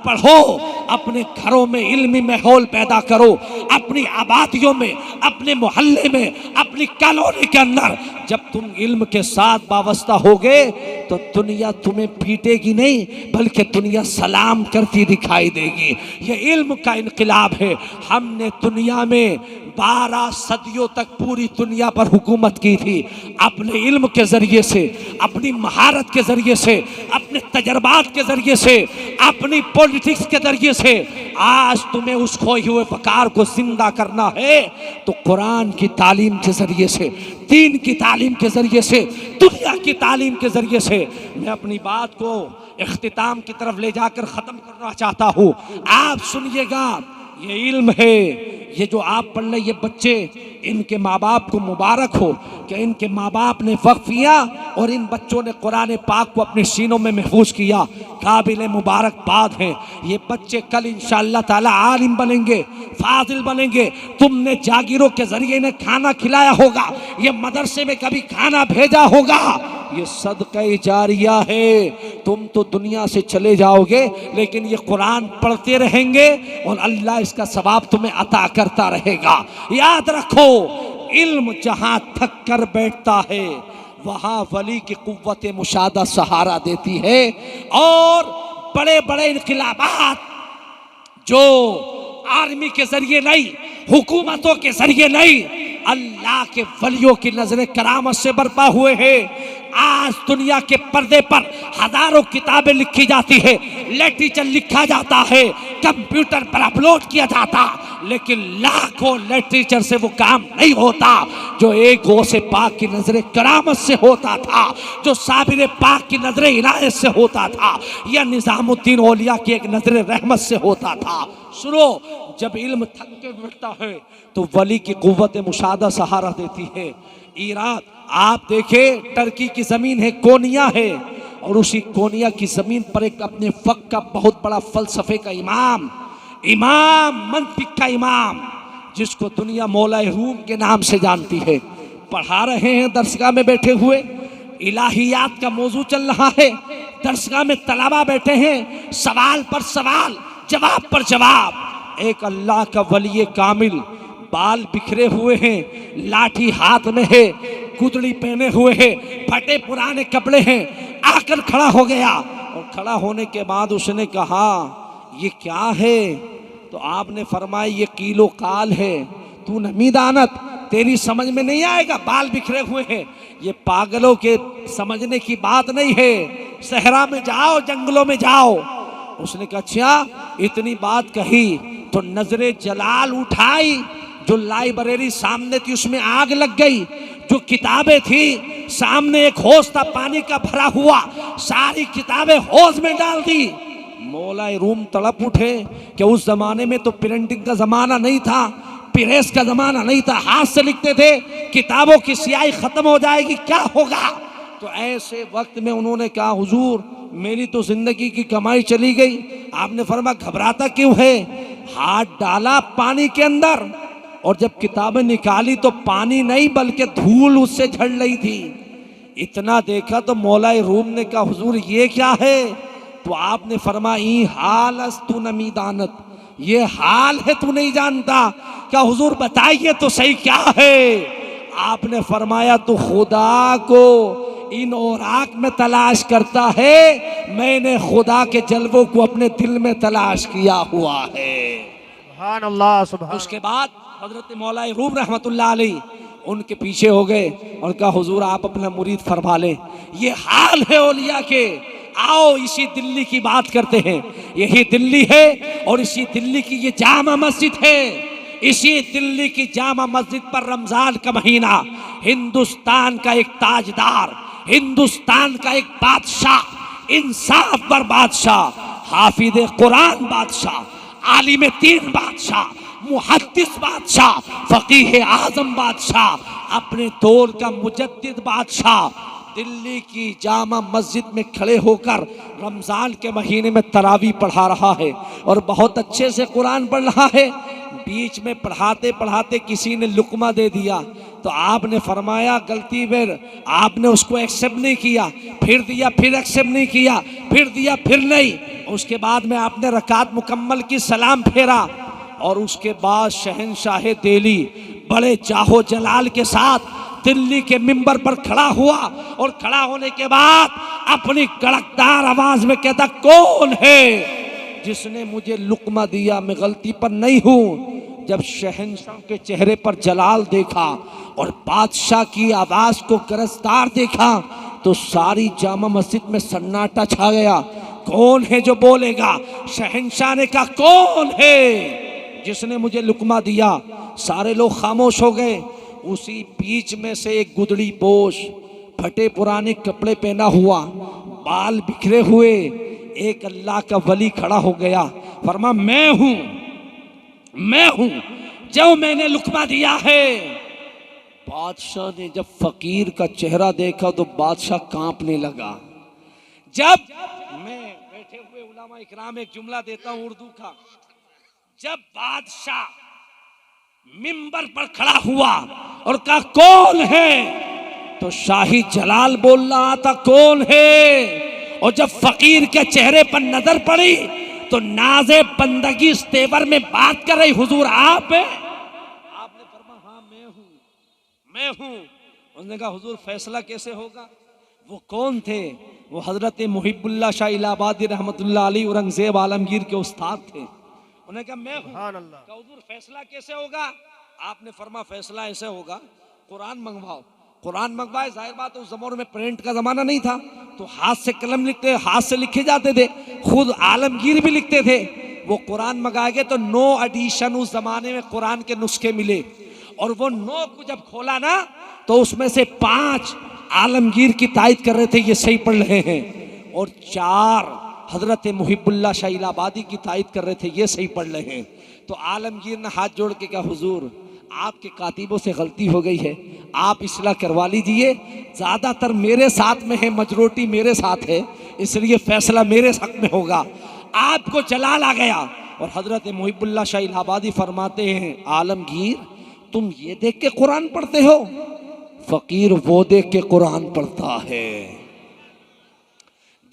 पढ़ो, अपने घरों में इल्मी माहौल पैदा करो, अपनी आबादियों में, अपने मोहल्ले में, अपनी कॉलोनी के अंदर। जब तुम इल्म के साथ वाबस्ता होगे तो दुनिया तुम्हें पीटेगी नहीं, बल्कि दुनिया सलाम करती दिखाई देगी। ये इल्म का इनकलाब है। हमने दुनिया में 12 सदियों तक पूरी दुनिया पर हुकूमत की थी, अपने इल्म के जरिए से, अपनी महारत के जरिए से, अपने तजर्बात के जरिए से, अपनी पॉलिटिक्स के जरिए से आज तुम्हें उस खोए हुए वकार को जिंदा करना है तो कुरान की तालीम के जरिए से, दीन की तालीम के जरिए से, दुनिया की तालीम के जरिए से। मैं अपनी बात को इख्तिताम की तरफ ले जाकर ख़त्म करना चाहता हूँ। आप सुनिएगा, ये इल्म है, ये जो आप पढ़ रहे ये बच्चे, इनके माँ बाप को मुबारक हो कि इनके माँ बाप ने वक्फ किया और इन बच्चों ने कुरान पाक को अपने सीनों में महफूज किया। काबिल मुबारकबाद हैं ये बच्चे। कल इंशाअल्लाह ताला आलिम बनेंगे, फाजिल बनेंगे। तुमने जागीरों के जरिए इन्हें खाना खिलाया होगा, ये मदरसे में कभी खाना भेजा होगा, ये सदका जारिया है। तुम तो दुनिया से चले जाओगे लेकिन ये कुरान पढ़ते रहेंगे और अल्लाह इसका सवाब तुम्हें अता करता रहेगा। याद रखो, इल्म जहां थक कर बैठता है वहां वली की कुव्वत मुशादा सहारा देती है। और बड़े बड़े इनकलाबात जो आर्मी के जरिए नहीं, हुकूमतों के जरिए नहीं, अल्लाह के वलियों की नजरें करामत से बरपा हुए हैं। आज दुनिया के पर्दे पर हजारों किताबें लिखी जाती है, लिटरेचर लिखा जाता है, कंप्यूटर पर अपलोड किया जाता, लेकिन लाखों लिटरेचर से वो काम नहीं होता जो एक गौसे पाक की नजरें करामत से होता था, जो साबिर पाक की नजरें इनायत से होता था, या निजामुद्दीन औलिया की एक नजर रहमत से होता था। सुनो, जब इल्म थक के बैठता है तो वली की कुव्वत मुशादा सहारा देती है। ईरान आप देखें, टर्की की जमीन है, कोनिया है, और उसी कोनिया की जमीन पर एक अपने वक्त का बहुत बड़ा फलसफे का इमाम मंतिक का इमाम, जिसको दुनिया मौला रूम के नाम से जानती है, पढ़ा रहे हैं दरसगाह में बैठे हुए। इलाहियात का मौजू चल रहा है, दरसगाह में तलबा बैठे हैं, सवाल पर सवाल, जवाब पर जवाब। एक अल्लाह का वली कामिल, बाल बिखरे हुए हैं, लाठी हाथ में है, कुदड़ी पहने हुए हैं, फटे पुराने कपड़े हैं, आकर खड़ा हो गया। और खड़ा होने के बाद उसने कहा ये क्या है? तो आपने फरमाया ये कीलो काल है, तू नमी दानत, तेरी समझ में नहीं आएगा, बाल बिखरे हुए हैं। ये पागलों के समझने की बात नहीं है, सहरा में जाओ, जंगलों में जाओ। उसने कहा अच्छा, इतनी बात कही तो नजरे जलाल उठाई, जो लाइब्रेरी सामने थी उसमें आग लग गई, जो किताबें थी सामने एक हौज था पानी का भरा हुआ, सारी किताबें हौज में डाल दी। मौला रूम तड़प उठे कि उस जमाने में तो प्रिंटिंग का जमाना नहीं था, प्रेस का जमाना नहीं था, हाथ से लिखते थे, किताबों की स्याही खत्म हो जाएगी, क्या होगा? तो ऐसे वक्त में उन्होंने कहा हुजूर मेरी तो जिंदगी की कमाई चली गई। आपने फरमाया घबराता क्यों है? हाथ डाला पानी के अंदर और जब किताबें निकाली तो पानी नहीं बल्कि धूल उससे झड़ रही थी। इतना देखा तो मौला रूम ने कहा हुजूर ये क्या है? तो आपने फरमाया ई हाल तू नमी दानत, ये हाल है तू नहीं जानता। क्या हुजूर बताइए तो सही क्या है? आपने फरमाया तो खुदा को इन औराक में तलाश करता है, मैंने खुदा के जलवों को अपने दिल में तलाश किया हुआ है। सुभान अल्लाह, सुभान। उसके बाद हजरत मौला रूम रहमतुल्लाह अलैह उनके पीछे हो गए और कहा हुजूर आप अपना मुरीद फरमा लें, ये हाल है औलिया के। आओ इसी दिल्ली की बात करते हैं, यही दिल्ली है और इसी दिल्ली की ये जामा मस्जिद है। इसी दिल्ली की जामा मस्जिद पर रमजान का महीना हिंदुस्तान का एक ताजदार, हिंदुस्तान का एक बादशाह, इंसाफ पर बादशाह, हाफिज कुरान बादशाह, आलिम दीन बादशाह, मुहद्दिस बादशाह, फकीह आजम बादशाह, अपने दौर का मुजद्दिद बादशाह दिल्ली की जामा मस्जिद में खड़े होकर रमजान के महीने में तरावी पढ़ा रहा है और बहुत अच्छे से कुरान पढ़ रहा है। बीच में पढ़ाते पढ़ाते किसी ने लुकमा दे दिया तो आपने फरमाया गलती में आपने उसको एक्सेप्ट नहीं किया, फिर दिया, फिर एक्सेप्ट नहीं किया, फिर दिया, फिर नहीं। उसके बाद में आपने रकात मुकम्मल की, सलाम फेरा और उसके बाद शहनशाह दिल्ली बड़े चाहो जलाल के साथ दिल्ली के मिंबर पर खड़ा हुआ और खड़ा होने के बाद अपनी कड़कदार आवाज में कहता कौन है जिसने मुझे लुकमा दिया, मैं गलती पर नहीं हूं। जब शहंशाह के चेहरे पर जलाल देखा और बादशाह की आवाज को गरजदार देखा तो सारी जामा मस्जिद में सन्नाटा छा गया। कौन है जो बोलेगा? शहंशाह ने कहा कौन है जिसने मुझे लुकमा दिया? सारे लोग खामोश हो गए। उसी बीच में से एक गुदड़ी पोश, फटे पुराने कपड़े पहना हुआ, बाल बिखरे हुए एक अल्लाह का वली खड़ा हो गया। फरमा मैं हूं जो मैंने लुकमा दिया है। बादशाह ने जब फकीर का चेहरा देखा तो बादशाह कांपने लगा। जब मैं बैठे हुए उलामा इकराम एक जुमला देता हूं उर्दू का, जब बादशाह मिंबर पर खड़ा हुआ और कहा कौन है, तो शाही जलाल बोल रहा था कौन है। और जब फकीर के चेहरे पर नजर पड़ी तो नाज़े बंदगी इस तेवर में बात कर रही, हुजूर आप हैं? आपने फरमाया हाँ मैं हूं। उसने कहा हुजूर फैसला कैसे होगा? वो कौन थे? वो हजरत मुहिबुल्लाह शाह इलाहाबादी रहमतुल्लाह अलैह औरंगजेब आलमगीर के उस्ताद थे। उन्होंने कहा मैं हूं। कहा हुजूर फैसला कैसे होगा? आपने फरमा फैसला ऐसे होगा, कुरान मंगवाओ। कुरान मंगवाए, जाहिर बात है उस जमाने में प्रिंट का जमाना नहीं था, तो हाथ से कलम लिखते, हाथ से लिखे जाते थे। खुद आलमगीर भी लिखते थे। वो कुरान मंगाए तो 9 एडिशन उस जमाने में कुरान के नुस्खे मिले, और वो 9 को जब खोला ना तो उसमें से 5 आलमगीर की तायद कर रहे थे ये सही पढ़ रहे हैं, और 4 हजरत मुहिबुल्लाह शाह इलाहाबादी की तायद कर रहे थे ये सही पढ़ रहे हैं। तो आलमगीर ने हाथ जोड़ के कहा हुजूर आपके कातिबों से गलती हो गई है, आप इस्लाह करवा लीजिए। ज़्यादातर मेरे साथ में है, मेजॉरिटी मेरे साथ है, इसलिए फैसला मेरे हक में होगा। आपको जलाल आ गया। और हजरत मुहिबुल्लाह शाह इलाहाबादी फरमाते हैं आलमगीर तुम ये देख के कुरान पढ़ते हो? फकीर वो देख के कुरान पढ़ता है।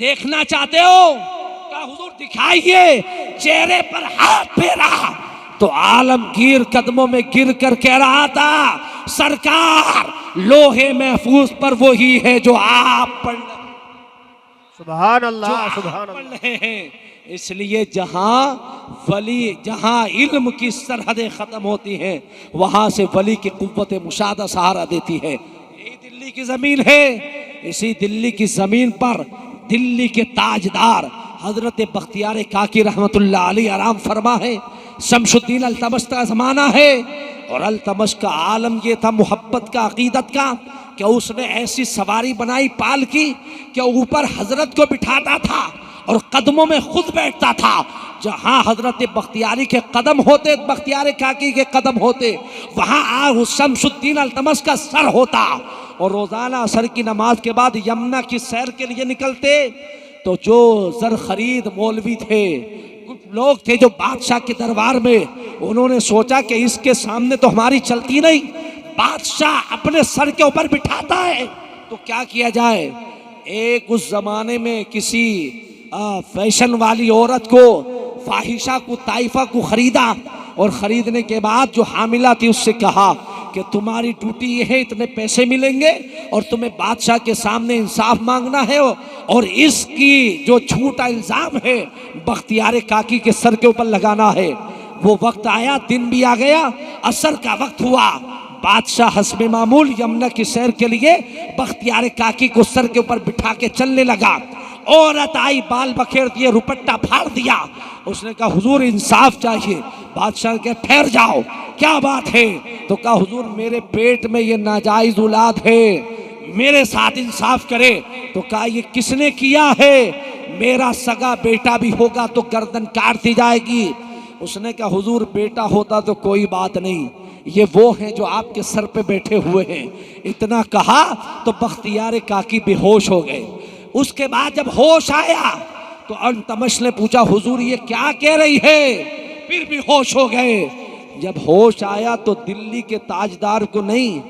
देखना चाहते हो? कहा हुजूर दिखाइए। चेहरे पर हाथ फेरा तो आलमगीर कदमों में गिर कर कह रहा था सरकार लोहे महफूज पर वो ही है जो आप पढ़ सुभान अल्लाह, सुभान पढ़ अल्लाह। रहे हैं। इसलिए जहां इल्म की सरहदें खत्म होती हैं वहां से वली की कुव्वत मुशाहदा सहारा देती है। यही दिल्ली की जमीन है। इसी दिल्ली की जमीन पर दिल्ली के ताजदार हजरत बख्तियार काकी रहमतुल्लाह अलैह आराम फरमा है। शमशुद्दीन अल्तमश का ज़माना है, और अल्तमश का आलम ये था मोहब्बत का, अकीदत का, कि उसने ऐसी सवारी बनाई पाल की कि ऊपर हजरत को बिठाता था और कदमों में खुद बैठता था। जहां हजरत बख्तियारी के कदम होते, बख्तियार काकी के कदम होते, वहां शमशुद्दीन अल्तमश का सर होता। और रोजाना असर की नमाज के बाद यमुना की सैर के लिए निकलते। तो जो जर खरीद मौलवी थे, कुछ लोग थे जो बादशाह के दरबार में, उन्होंने सोचा कि इसके सामने तो हमारी चलती नहीं, बादशाह अपने सर के ऊपर बिठाता है तो क्या किया जाए। एक उस जमाने में किसी फैशन वाली औरत को, फाहिशा को, ताइफा को खरीदा, और खरीदने के बाद जो हामिला थी उससे कहा कि तुम्हारी ड्यूटी ये है, इतने पैसे मिलेंगे और तुम्हें बादशाह के सामने इंसाफ मांगना है, और इसकी जो झूठा इल्जाम है बख्तियार काकी के सर के ऊपर लगाना है। वो वक्त आया, दिन भी आ गया, असर का वक्त हुआ। बादशाह हस्बे मामूल यमुना की सैर के लिए बख्तियार काकी को सर के ऊपर बिठा के चलने लगा। औरत आई, बाल बखेर दिए, रुपट्टा फाड़ दिया। उसने कहा हुजूर इंसाफ चाहिए। बादशाह के ठहर जाओ, क्या बात है? तो कहा हुजूर मेरे पेट में ये नाजायज औलाद है, मेरे साथ इंसाफ करे। तो कहा ये किसने किया है? मेरा सगा बेटा भी होगा तो गर्दन काट दी जाएगी। उसने कहा हुजूर बेटा होता तो कोई बात नहीं, ये वो हैं जो आपके सर पे बैठे हुए हैं। इतना कहा तो बख्तियार काकी बेहोश हो गए। उसके बाद जब होश आया तो अल्तमश ने पूछा हुजूर ये क्या कह रही है? फिर भी होश हो गए। जब होश आया तो दिल्ली के ताजदार को नहीं,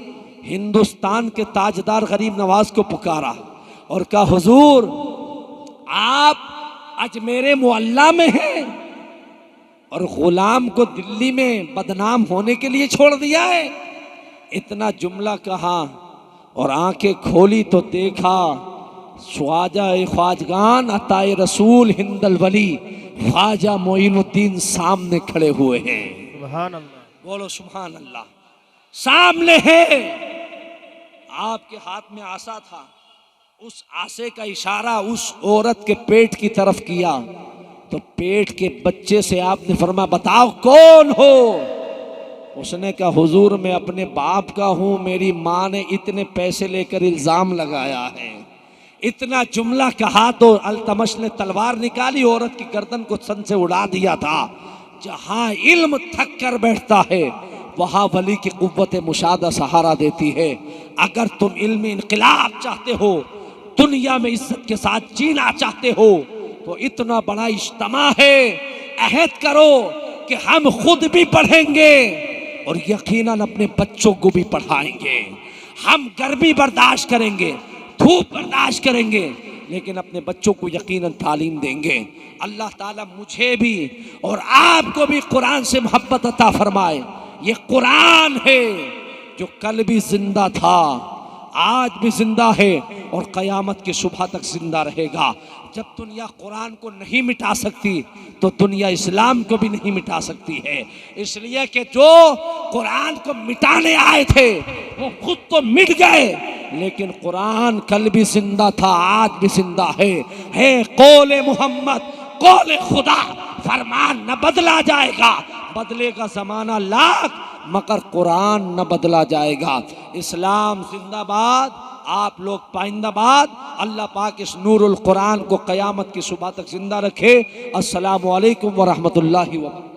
हिंदुस्तान के ताजदार गरीब नवाज को पुकारा और कहा हुजूर आप अजमेर मुअल्ला में हैं और गुलाम को दिल्ली में बदनाम होने के लिए छोड़ दिया है। इतना जुमला कहा और आंखें खोली तो देखा ख्वाजा ख्वाजगान अताए रसूल हिंदल वली ख्वाजा मोइनुद्दीन सामने खड़े हुए हैं। सुभान अल्लाह, बोलो सुभान अल्लाह। सामने है, आपके हाथ में आसा था, उस आसे का इशारा उस औरत के पेट की तरफ किया तो पेट के बच्चे से आपने फरमाया बताओ कौन हो। उसने कहा हुजूर मैं अपने बाप का हूं, मेरी माँ ने इतने पैसे लेकर इल्जाम लगाया है। इतना जुमला कहा तो अल्तमश ने तलवार निकाली, औरत की गर्दन को सन से उड़ा दिया था। जहां इल्म थक कर बैठता है वहां वली की कुव्वत मुशादा सहारा देती है। अगर तुम इल्मी इनकलाब चाहते हो, दुनिया में इज्जत के साथ जीना चाहते हो, तो इतना बड़ा इज्तिमा है, अहद करो कि हम खुद भी पढ़ेंगे और यकीनन अपने बच्चों को भी पढ़ाएंगे। हम गर्मी बर्दाश्त करेंगे, धूप बर्दाश्त करेंगे, लेकिन अपने बच्चों को यकीनन तालीम देंगे। अल्लाह ताला मुझे भी और आपको भी कुरान से मोहब्बत अता फरमाए। ये कुरान है जो कल भी जिंदा था, आज भी जिंदा है और क़यामत की सुबह तक जिंदा रहेगा। जब दुनिया कुरान को नहीं मिटा सकती तो दुनिया इस्लाम को भी नहीं मिटा सकती है। इसलिए कि जो कुरान को मिटाने आए थे वो खुद तो मिट गए, लेकिन कुरान कल भी जिंदा था, आज भी जिंदा है कौले मोहम्मद, कौले खुदा, फरमान न बदला जाएगा। बदलेगा जमाना लाख मगर कुरान न बदला जाएगा। इस्लाम जिंदाबाद, आप लोग पाइंदाबाद। अल्लाह पाक इस नूरुल कुरान को क़यामत की सुबह तक जिंदा रखे। अस्सलामु अलैकुम व रहमतुल्लाहि व बरकातहू।